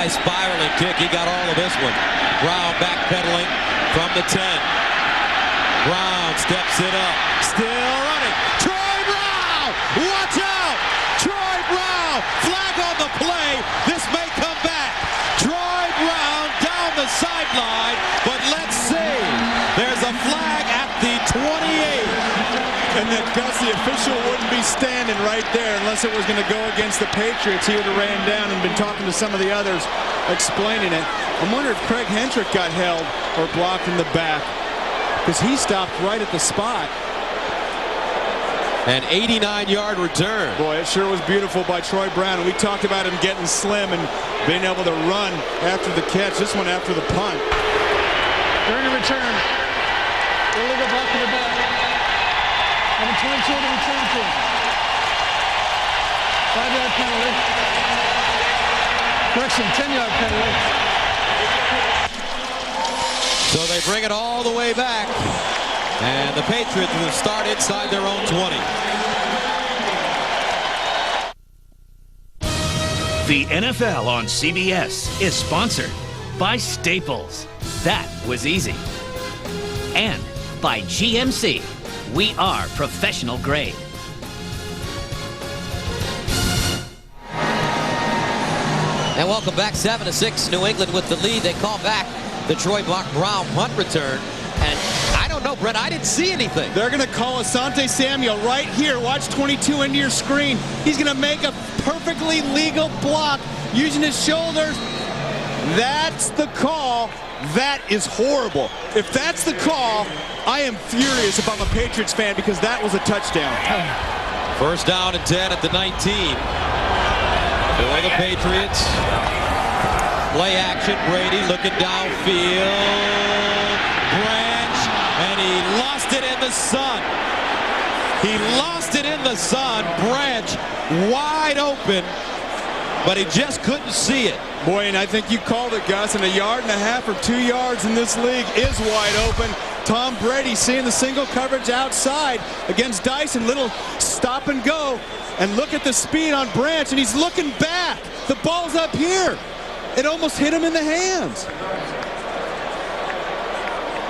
Spiraling kick. He got all of this one. Brown backpedaling from the 10. Brown steps it up. Still running. Troy Brown! Watch out! Troy Brown! Flag on the play. This may come back. Troy Brown down the sideline. But let's see. There's a flag at the 28. And then Gus, the official wouldn't be standing right there unless it was going to go against the Patriots. He would have ran down and been talking to some of the others, explaining it. I'm wondering if Craig Hendrick got held or blocked in the back, because he stopped right at the spot. An 89-yard return. Boy, it sure was beautiful by Troy Brown. And we talked about him getting slim and being able to run after the catch. This one after the punt. During the return, illegal block to the back. Number 22 to return to. 5-yard penalty. Correction, 10-yard penalty. So they bring it all the way back. And the Patriots will start inside their own 20. The NFL on CBS is sponsored by Staples. That was easy. And by GMC. We are professional grade. And welcome back. 7-6. New England with the lead. They call back the Troy Brown punt return. And I don't know, Brett, I didn't see anything. They're going to call Asante Samuel right here. Watch 22 into your screen. He's going to make a perfectly legal block using his shoulders. That's the call. That is horrible. If that's the call, I am furious if I'm a Patriots fan, because that was a touchdown. 1st down and 10 at the 19. For the Patriots. Play action. Brady looking downfield. Branch, and he lost it in the sun. He lost it in the sun. Branch wide open, but he just couldn't see it. Boy, and I think you called it, Gus, and 1.5 yards or 2 yards in this league is wide open. Tom Brady seeing the single coverage outside against Dyson. Little stop and go. And look at the speed on Branch, and he's looking back. The ball's up here. It almost hit him in the hands.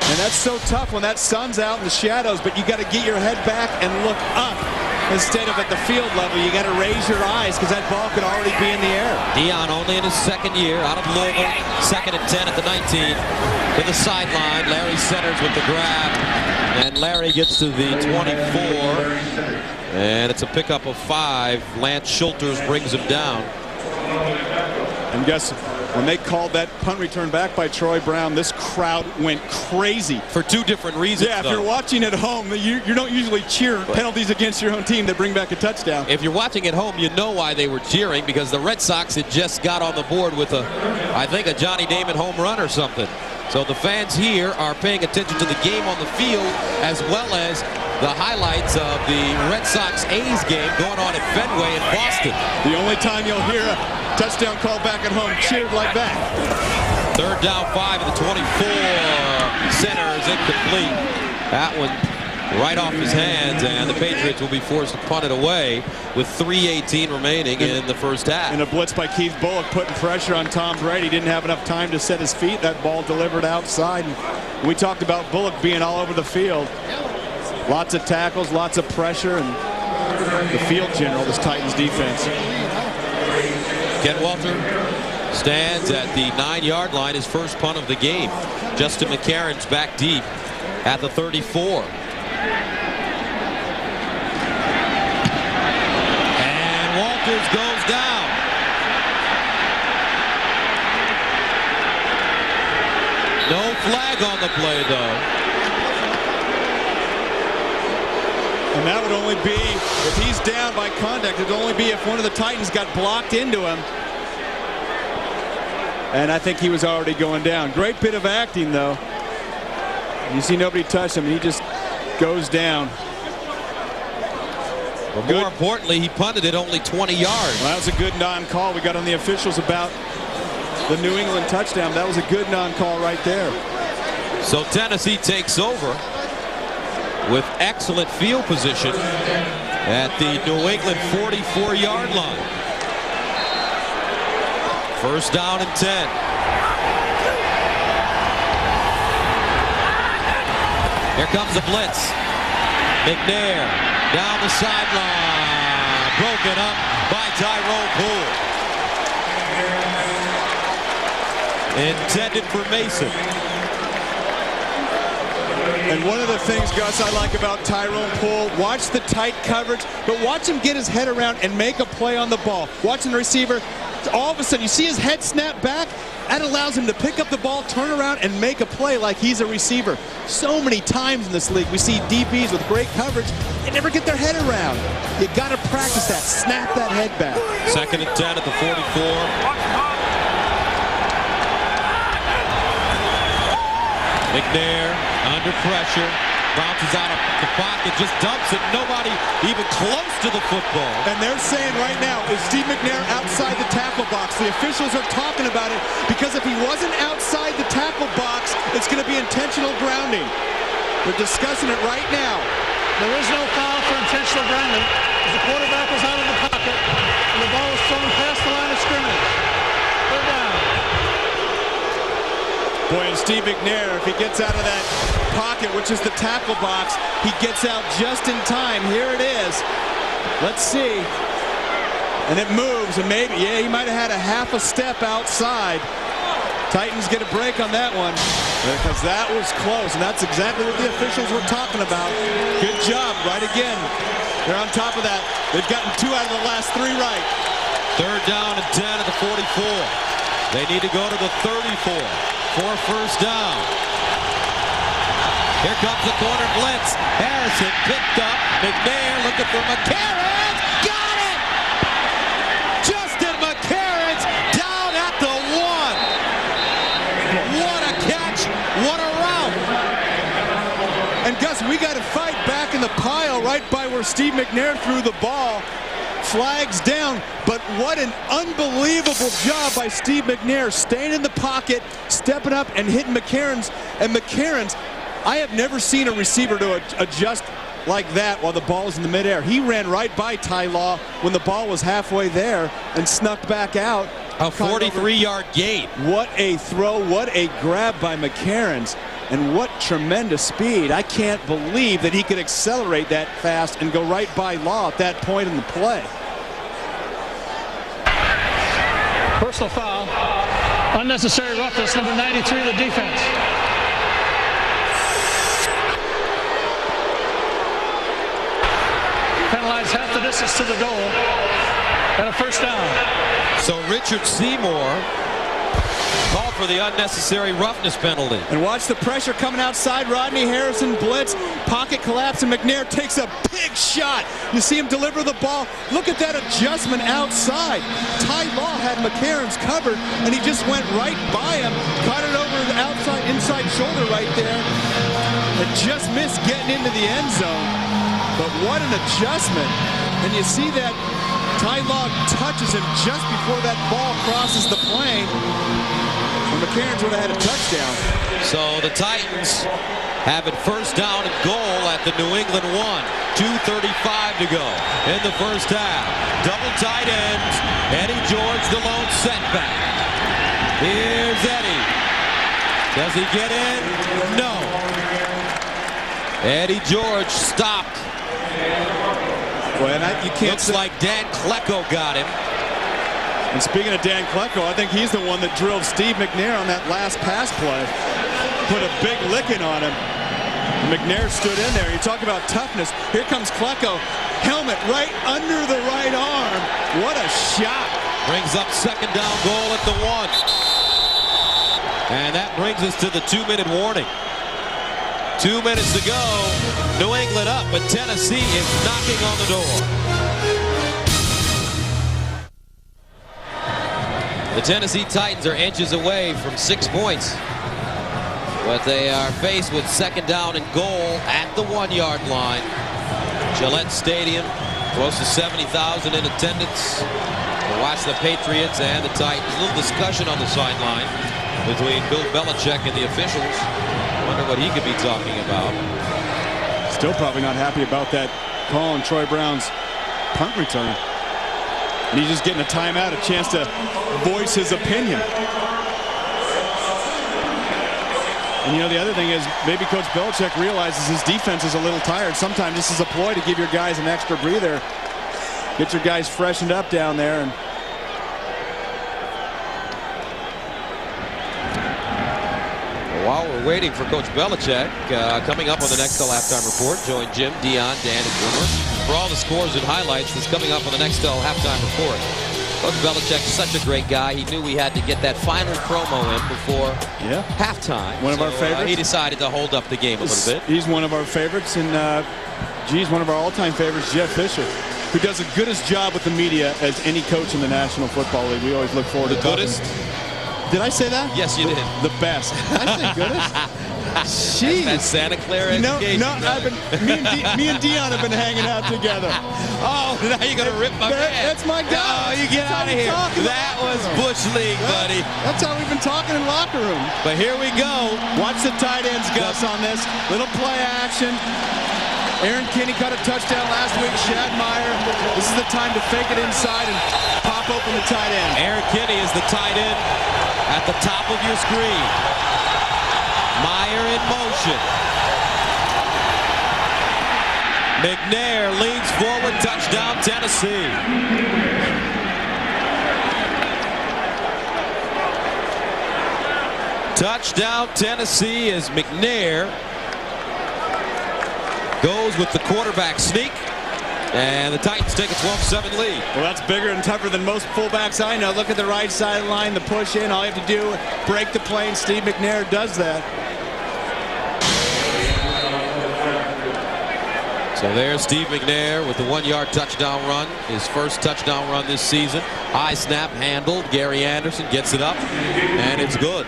And that's so tough when that sun's out in the shadows, but you got to get your head back and look up. Instead of at the field level, you got to raise your eyes because that ball could already be in the air. Deion only in his second year out of Louisville, 2nd and 10 at the 19 to the sideline. Larry centers with the grab, and Larry gets to the 24, and it's a pickup of 5. Lance Schulters brings him down. And guess when they called that punt return back by Troy Brown, this crowd went crazy. For 2 different reasons, Yeah, if though. you're watching at home, you don't usually cheer penalties against your own team that bring back a touchdown. If you're watching at home, you know why they were cheering, because the Red Sox had just got on the board with I think a Johnny Damon home run or something. So the fans here are paying attention to the game on the field as well as the highlights of the Red Sox-A's game going on at Fenway in Boston. The only time you'll hear a touchdown call back at home cheered like that. 3rd down 5 at the 24. Center is incomplete. That one right off his hands, and the Patriots will be forced to punt it away with 3:18 remaining in the first half. And a blitz by Keith Bullock putting pressure on Tom Brady. Didn't have enough time to set his feet. That ball delivered outside. And we talked about Bullock being all over the field. Lots of tackles, lots of pressure, and the field general, this Titans defense. Ken Walter stands at the 9-yard line, his first punt of the game. Justin McCarron's back deep at the 34. And Walters goes down. No flag on the play, though. And that would only be, if he's down by contact, it would only be if one of the Titans got blocked into him. And I think he was already going down. Great bit of acting, though. You see nobody touch him, and he just goes down. But more importantly, he punted it only 20 yards. Well, that was a good non-call. We got on the officials about the New England touchdown. That was a good non-call right there. So Tennessee takes over with excellent field position at the New England 44-yard line. 1st down and 10. Here comes the blitz. McNair down the sideline. Broken up by Tyrone Poole. Intended for Mason. And one of the things, Gus, I like about Tyrone Poole, watch the tight coverage, but watch him get his head around and make a play on the ball. Watching the receiver, all of a sudden, you see his head snap back. That allows him to pick up the ball, turn around, and make a play like he's a receiver. So many times in this league, we see DBs with great coverage. They never get their head around. You got to practice that. Snap that head back. 2nd and 10 at the 44. McNair under pressure, bounces out of the pocket, just dumps it. Nobody even close to the football. And they're saying right now, is Steve McNair outside the tackle box? The officials are talking about it because if he wasn't outside the tackle box, it's going to be intentional grounding. They're discussing it right now. There is no foul for intentional grounding. The quarterback was out of the pocket, and the ball was thrown past the line of scrimmage. They're down. Boy, and Steve McNair, if he gets out of that pocket, which is the tackle box, he gets out just in time. Here it is. Let's see. And it moves, and maybe, yeah, he might have had a half a step outside. Titans get a break on that one because that was close, and that's exactly what the officials were talking about. Good job, right again. They're on top of that. They've gotten 2 out of the last 3 right. 3rd down and 10 at the 44. They need to go to the 34 for 1st down. Here comes the corner blitz. Harrison picked up. McNair looking for McCarron. Got it! Justin McCarron's down at the 1. What a catch. What a route. And Gus, we got to fight back in the pile right by where Steve McNair threw the ball. Flags down, but what an unbelievable job by Steve McNair, staying in the pocket, stepping up and hitting McCarron's. And McCarron's, I have never seen a receiver to adjust like that while the ball was in the midair. He ran right by Ty Law when the ball was halfway there and snuck back out. A 43-yard gain. What a throw, what a grab by McCarons, and what tremendous speed. I can't believe that he could accelerate that fast and go right by Law at that point in the play. Personal foul. Unnecessary roughness, number 93 of the defense. Penalized half the distance to the goal and a first down. So Richard Seymour called for the unnecessary roughness penalty. And watch the pressure coming outside. Rodney Harrison blitz, pocket collapse, and McNair takes a big shot. You see him deliver the ball. Look at that adjustment outside. Ty Law had McCarons covered, and he just went right by him, caught it over the outside, inside shoulder right there, and just missed getting into the end zone. But what an adjustment. And you see that Ty Law touches him just before that ball crosses the plane. And McCarons would have had a touchdown. So the Titans have it first down and goal at the New England 1. 2:35 to go in the first half. Double tight ends. Eddie George, the lone setback. Here's Eddie. Does he get in? No. Eddie George stopped. Boy, and you can't. Looks like Dan Klecko got him. And speaking of Dan Klecko, I think he's the one that drilled Steve McNair on that last pass play. Put a big licking on him. McNair stood in there. You talk about toughness. Here comes Klecko. Helmet right under the right arm. What a shot. Brings up second down goal at the 1. And that brings us to the 2-minute warning. 2 minutes to go. New England up, but Tennessee is knocking on the door. The Tennessee Titans are inches away from 6 points. But they are faced with second down and goal at the 1-yard line. Gillette Stadium, close to 70,000 in attendance. We'll watch the Patriots and the Titans. A little discussion on the sideline between Bill Belichick and the officials. Wonder what he could be talking about. Still probably not happy about that call on Troy Brown's punt return. And he's just getting a timeout, a chance to voice his opinion. And you know, the other thing is maybe Coach Belichick realizes his defense is a little tired. Sometimes this is a ploy to give your guys an extra breather. Get your guys freshened up down there. And while we're waiting for Coach Belichick, coming up on the Nextel Halftime Report, join Jim, Dion, Dan, and Boomer for all the scores and highlights that's coming up on the Nextel Halftime Report. Coach Belichick's such a great guy. He knew we had to get that final promo in before halftime. One of our favorites. He decided to hold up the game a little bit. He's one of our favorites, and geez, one of our all-time favorites, Jeff Fisher, who does the goodest job with the media as any coach in the National Football League. We always look forward to talking. Did I say that? Yes, you did. The best. I say goodest. Jeez. That's Santa Clara education. No, me and Dion have been hanging out together. Oh, now you're going to rip my man. That's my guy. Oh, you get out of here. That was Bush League, buddy. That's how we've been talking in locker room. But here we go. Watch the tight ends, Gus, on this. Little play action. Aaron Kinney caught a touchdown last week. Shad Meyer. This is the time to fake it inside and pop open the tight end. Aaron Kinney is the tight end at the top of your screen. Meyer in motion. McNair leans forward, touchdown Tennessee. Touchdown Tennessee as McNair goes with the quarterback sneak. And the Titans take a 12-7 lead. Well, that's bigger and tougher than most fullbacks I know. Look at the right sideline, the push in. All you have to do, break the play, and Steve McNair does that. So there's Steve McNair with the 1-yard touchdown run. His first touchdown run this season. High snap handled. Gary Anderson gets it up, and it's good.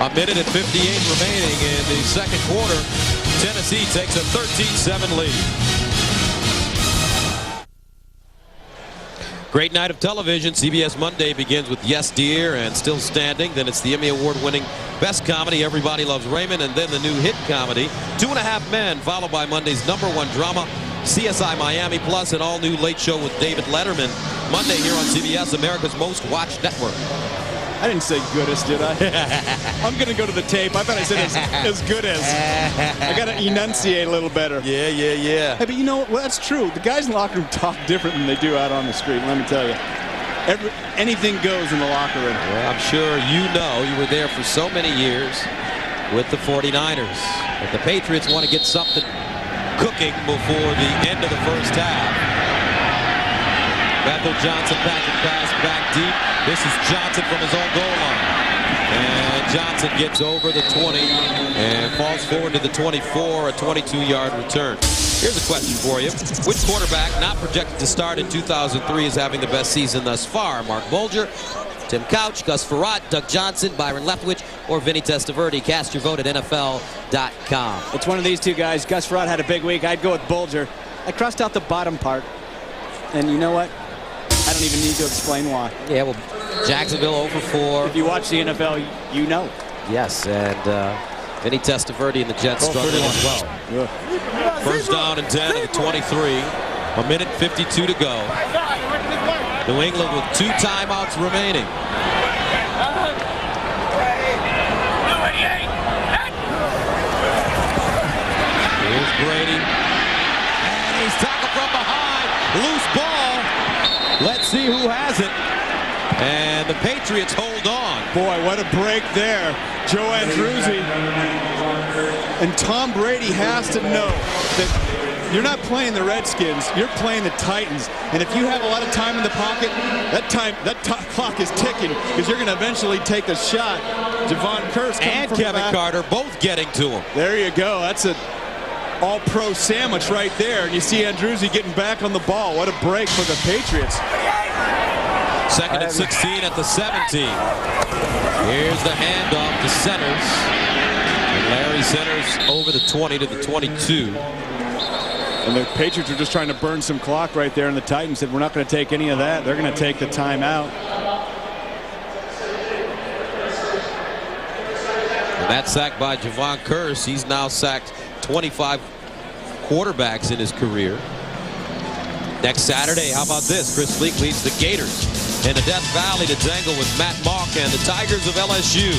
A minute and 58 remaining in the second quarter. Tennessee takes a 13-7 lead. Great night of television. CBS Monday begins with Yes Dear and Still Standing. Then it's the Emmy Award-winning Best Comedy, Everybody Loves Raymond, and then the new hit comedy, 2.5 Men, followed by Monday's #1 drama, CSI Miami, plus an all-new Late Show with David Letterman, Monday here on CBS, America's most watched network. I didn't say goodest, did I? I'm going to go to the tape. I bet I said as good as. I got to enunciate a little better. Yeah. Hey, but you know what? Well, that's true. The guys in the locker room talk different than they do out on the street, let me tell you. Anything goes in the locker room. Well, I'm sure you know, you were there for so many years with the 49ers. But the Patriots want to get something cooking before the end of the first half. Bethel Johnson, Patrick pass back deep. This is Johnson from his own goal line. And Johnson gets over the 20 and falls forward to the 24, a 22-yard return. Here's a question for you. Which quarterback not projected to start in 2003 is having the best season thus far? Mark Bulger, Tim Couch, Gus Frerotte, Doug Johnson, Byron Leftwich, or Vinny Testaverde? Cast your vote at NFL.com. It's one of these two guys. Gus Frerotte had a big week. I'd go with Bulger. I crossed out the bottom part. And you know what? I don't even need to explain why. Yeah, well, Jacksonville over 4. If you watch the NFL, you know. Yes, and Vinny Testaverde and the Jets struggling as well. Yeah. First down and 10 at the 23. A minute 52 to go. New England with 2 timeouts remaining. Here's Brady. And he's tackled from behind. Loose ball. Let's see who has it. And the Patriots hold on. Boy, what a break there. Joe Andruzzi. And Tom Brady has to know that you're not playing the Redskins, you're playing the Titans. And if you have a lot of time in the pocket, that clock is ticking because you're going to eventually take a shot. Javon Curse and Kevin Carter both getting to him. There you go. That's an all-pro sandwich right there. And you see Andruzzi getting back on the ball. What a break for the Patriots. 2nd and 16 at the 17. Here's the handoff to Centers. And Larry Centers over the 20 to the 22. And the Patriots are just trying to burn some clock right there, and the Titans said, we're not going to take any of that. They're going to take the timeout. And that sack by Javon Curse. He's now sacked 25 quarterbacks in his career. Next Saturday, how about this? Chris Leak leads the Gators in the Death Valley to dangle with Matt Mock and the Tigers of LSU.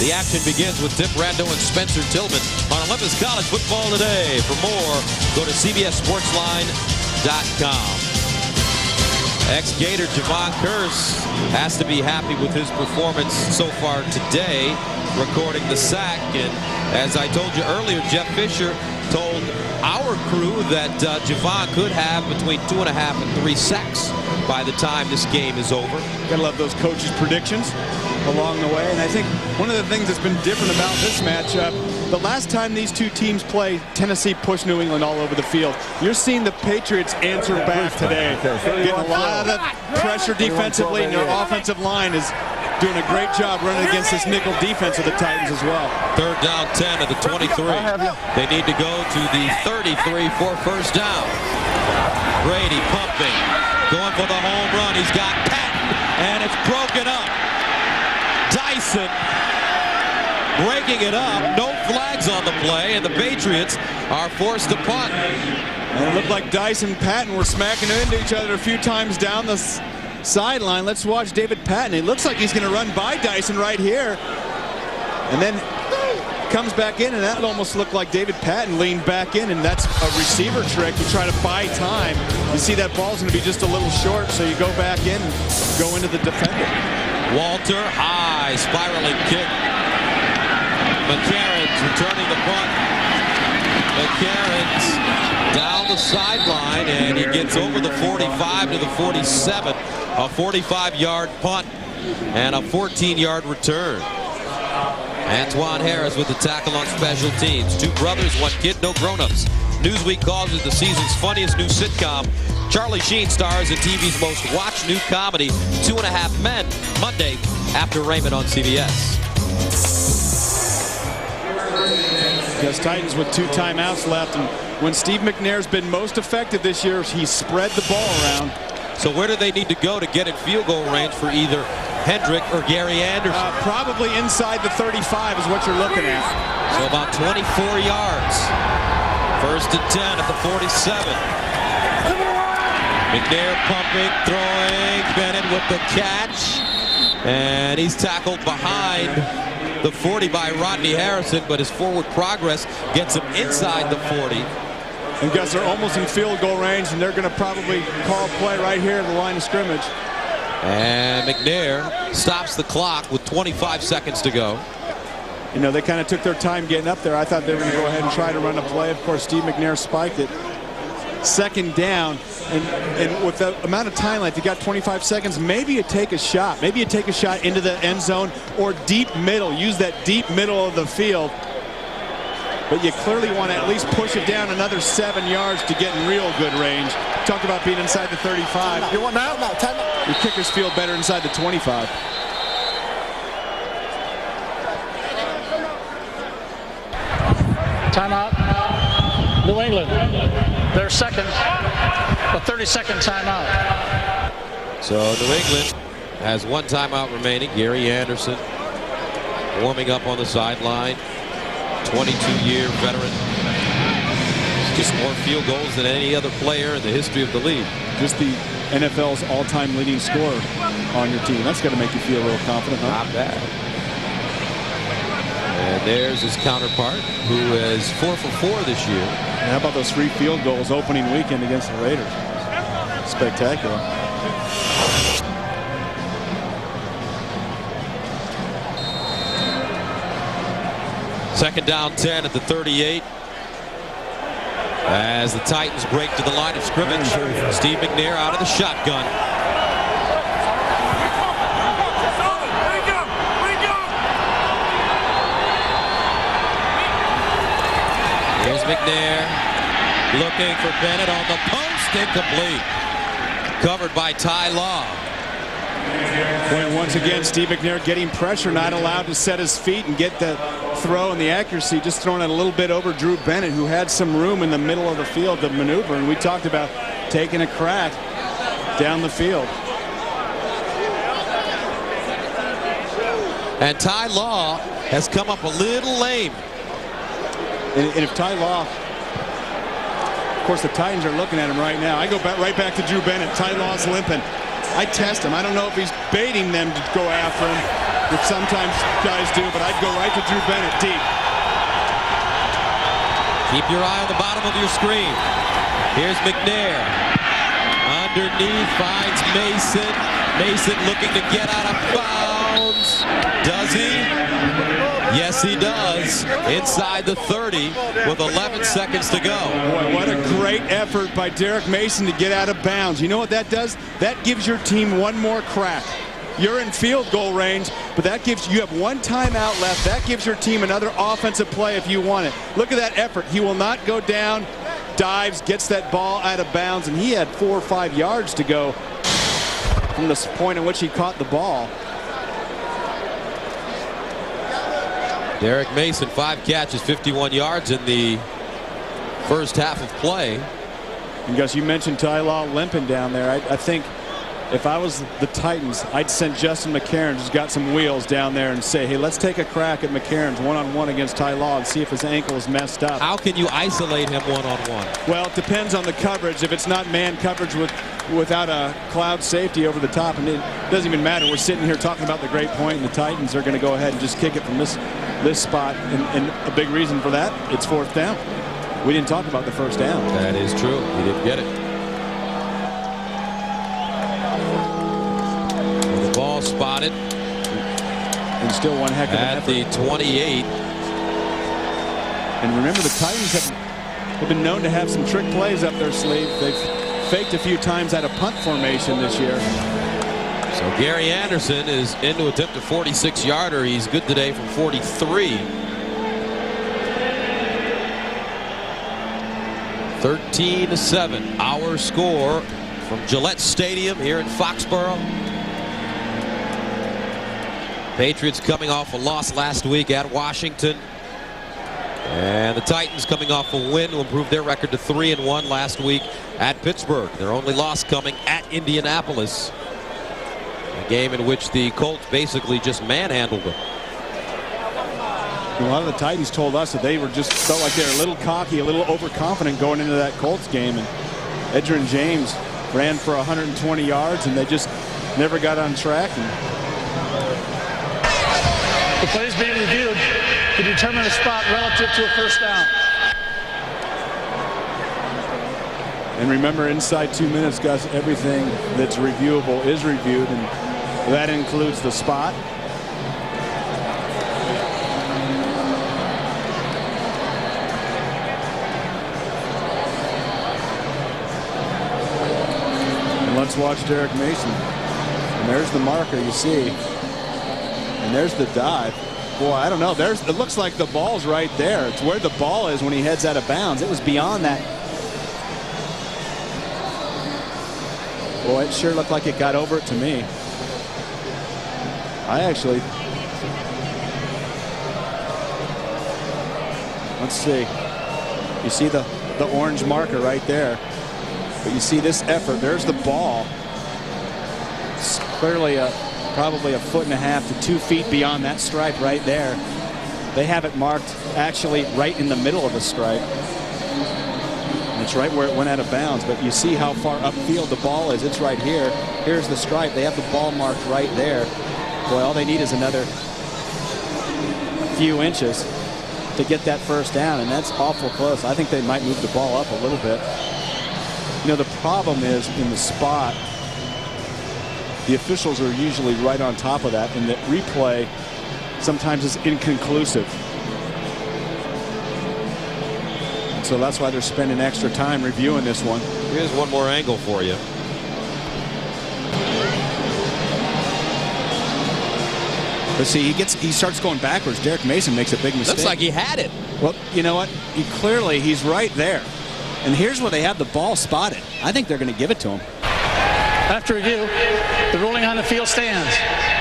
The action begins with Tim Brando and Spencer Tillman on Olympus College Football today. For more, go to CBSSportsline.com. Ex-Gator Javon Curse has to be happy with his performance so far today, recording the sack. And as I told you earlier, Jeff Fisher told our crew that Javon could have between 2.5 and 3 sacks by the time this game is over. Gotta love those coaches' predictions along the way. And I think one of the things that's been different about this matchup, the last time these two teams played, Tennessee pushed New England all over the field. You're seeing the Patriots answer back today. Getting a lot of pressure defensively, and their offensive line is doing a great job running against this nickel defense of the Titans as well. 3rd down 10 at the 23. They need to go to the 33 for first down. Brady pumping, going for the home run. He's got Patton, and it's broken up. Dyson breaking it up. No flags on the play, and the Patriots are forced to punt. And it looked like Dyson and Patton were smacking into each other a few times down the sideline. Let's watch David Patton. It looks like he's going to run by Dyson right here. And then comes back in, and that almost looked like David Patton leaned back in, and that's a receiver trick to try to buy time. You see that ball's going to be just a little short, so you go back in and go into the defender. Walter, high, spiraling kick. McCarron's returning the punt. McCarron's down the sideline, and he gets over the 45 to the 47. A 45-yard punt and a 14-yard return. Antoine Harris with the tackle on special teams. 2 brothers, 1 kid, no grown-ups. Newsweek calls it the season's funniest new sitcom. Charlie Sheen stars in TV's most watched new comedy, 2.5 Men, Monday after Raymond on CBS. Because Titans with 2 timeouts left, and when Steve McNair's been most effective this year, he spread the ball around. So where do they need to go to get in field goal range for either Hendrick or Gary Anderson? Probably inside the 35 is what you're looking at. So about 24 yards. First and 10 at the 47. McNair pumping, throwing. Bennett with the catch. And he's tackled behind the 40 by Rodney Harrison, but his forward progress gets him inside the 40. And guys, they're almost in field goal range, and they're going to probably call play right here at the line of scrimmage. And McNair stops the clock with 25 seconds to go. You know, they kind of took their time getting up there. I thought they were going to go ahead and try to run a play. Of course, Steve McNair spiked it. Second down, and with the amount of time left, you got 25 seconds. Maybe you take a shot. Maybe you take a shot into the end zone or deep middle. Use that deep middle of the field. But you clearly want to at least push it down another 7 yards to get in real good range. Talk about being inside the 35. You want now? Time out. Your kickers feel better inside the 25. Timeout. New England. Their second, a 30-second timeout. So New England has one timeout remaining. Gary Anderson warming up on the sideline. 22-year veteran. Just more field goals than any other player in the history of the league. Just the NFL's all-time leading scorer on your team. That's got to make you feel real confident, huh? Not bad. And there's his counterpart, who is 4 for 4 this year. And how about those 3 field goals opening weekend against the Raiders? Spectacular. Second down 10 at the 38. As the Titans break to the line of scrimmage, Steve McNair out of the shotgun. Here's McNair looking for Bennett on the post, incomplete. Covered by Ty Law. Point once again, Steve McNair getting pressure, not allowed to set his feet and get the throw and the accuracy, just throwing it a little bit over Drew Bennett, who had some room in the middle of the field to maneuver. And we talked about taking a crack down the field. And Ty Law has come up a little lame. And if Ty Law, of course, the Titans are looking at him right now. I go right back to Drew Bennett. Ty Law's limping. I test him. I don't know if he's baiting them to go after him, which sometimes guys do, but I'd go right to Drew Bennett deep. Keep your eye on the bottom of your screen. Here's McNair. Underneath, finds Mason. Mason looking to get out of bounds. Does he? Yes, he does. Inside the 30 with 11 seconds to go. Boy, what a great effort by Derek Mason to get out of bounds. You know what that does? That gives your team one more crack. You're in field goal range, but that gives you have one timeout left. That gives your team another offensive play if you want it. Look at that effort. He will not go down, dives, gets that ball out of bounds, and he had 4 or 5 yards to go from the point in which he caught the ball. Derek Mason, 5 catches, 51 yards in the first half of play. And Gus, you mentioned Ty Law limping down there. I think if I was the Titans, I'd send Justin McCarron, who's got some wheels, down there and say, hey, let's take a crack at McCarron's one-on-one against Ty Law and see if his ankle is messed up. How can you isolate him one-on-one? Well, it depends on the coverage. If it's not man coverage without a cloud safety over the top, and it doesn't even matter. We're sitting here talking about the great point, and the Titans are going to go ahead and just kick it from this spot. And a big reason for that, it's 4th down. We didn't talk about the first down. That is true. He didn't get it. The ball spotted. And still one heck of an effort. At the 28. And remember, the Titans have been known to have some trick plays up their sleeve. They've faked a few times out of punt formation this year. So Gary Anderson is in to attempt a 46-yarder. He's good today from 43. 13-7, our score from Gillette Stadium here in Foxborough. Patriots coming off a loss last week at Washington. And the Titans coming off a win to improve their record to 3-1 last week at Pittsburgh. Their only loss coming at Indianapolis. A game in which the Colts basically just manhandled them. A lot of the Titans told us that they just felt like they were a little cocky, a little overconfident going into that Colts game. And Edgerrin James ran for 120 yards, and they just never got on track. The plays being reviewed to determine a spot relative to a first down. And remember, inside 2 minutes, Gus, everything that's reviewable is reviewed, and that includes the spot. And let's watch Derek Mason. And there's the marker, you see. And there's the dive. Boy, I don't know. It looks like the ball's right there. It's where the ball is when he heads out of bounds. It was beyond that. Boy, it sure looked like it got over it to me. Let's see. You see the orange marker right there. But you see this effort. There's the ball. It's clearly probably 1.5 to 2 feet beyond that stripe right there. They have it marked actually right in the middle of the stripe. And it's right where it went out of bounds. But you see how far upfield the ball is. It's right here. Here's the stripe. They have the ball marked right there. Boy, all they need is another few inches to get that first down, and that's awful close. I think they might move the ball up a little bit. You know, the problem is in the spot, the officials are usually right on top of that, and the replay sometimes is inconclusive. So that's why they're spending extra time reviewing this one. Here's one more angle for you. But see, he starts going backwards. Derek Mason makes a big mistake. Looks like he had it. Well, you know what? He's right there. And here's where they have the ball spotted. I think they're going to give it to him. After review, the ruling on the field stands.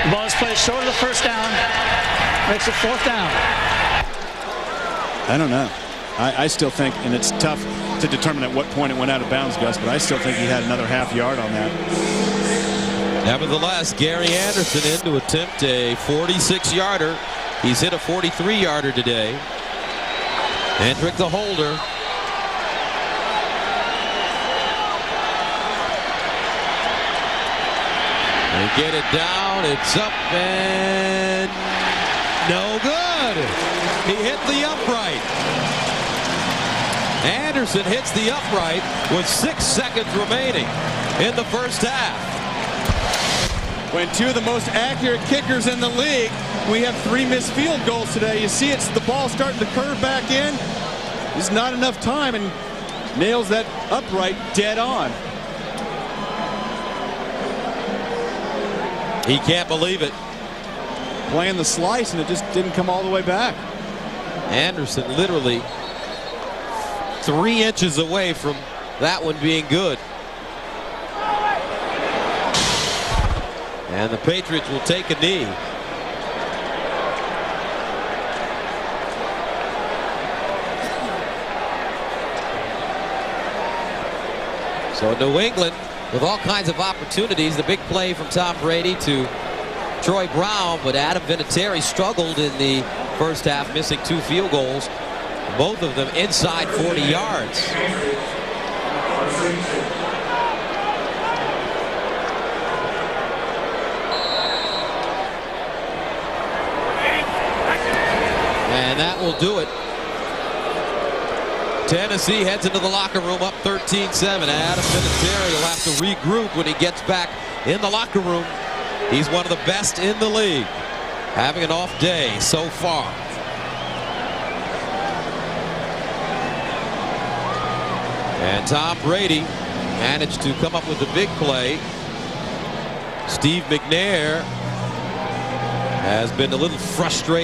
The ball is played short of the first down. Makes it fourth down. I don't know. I still think, and it's tough to determine at what point it went out of bounds, Gus, but I still think he had another half yard on that. Nevertheless, Gary Anderson in to attempt a 46-yarder. He's hit a 43-yarder today. Hendrick the holder. They get it down. It's up and no good. He hit the upright. Anderson hits the upright with 6 seconds remaining in the first half. When two of the most accurate kickers in the league, we have 3 missed field goals today. You see it's the ball starting to curve back in. There's not enough time, and nails that upright dead on. He can't believe it. Playing the slice, and it just didn't come all the way back. Anderson literally 3 inches away from that one being good. And the Patriots will take a knee. So New England with all kinds of opportunities. The big play from Tom Brady to Troy Brown, but Adam Vinatieri struggled in the first half, missing 2 field goals, both of them inside 40 yards. And that will do it. Tennessee heads into the locker room up 13-7. Adam Vinatieri will have to regroup when he gets back in the locker room. He's one of the best in the league, having an off day so far. And Tom Brady managed to come up with the big play. Steve McNair has been a little frustrated.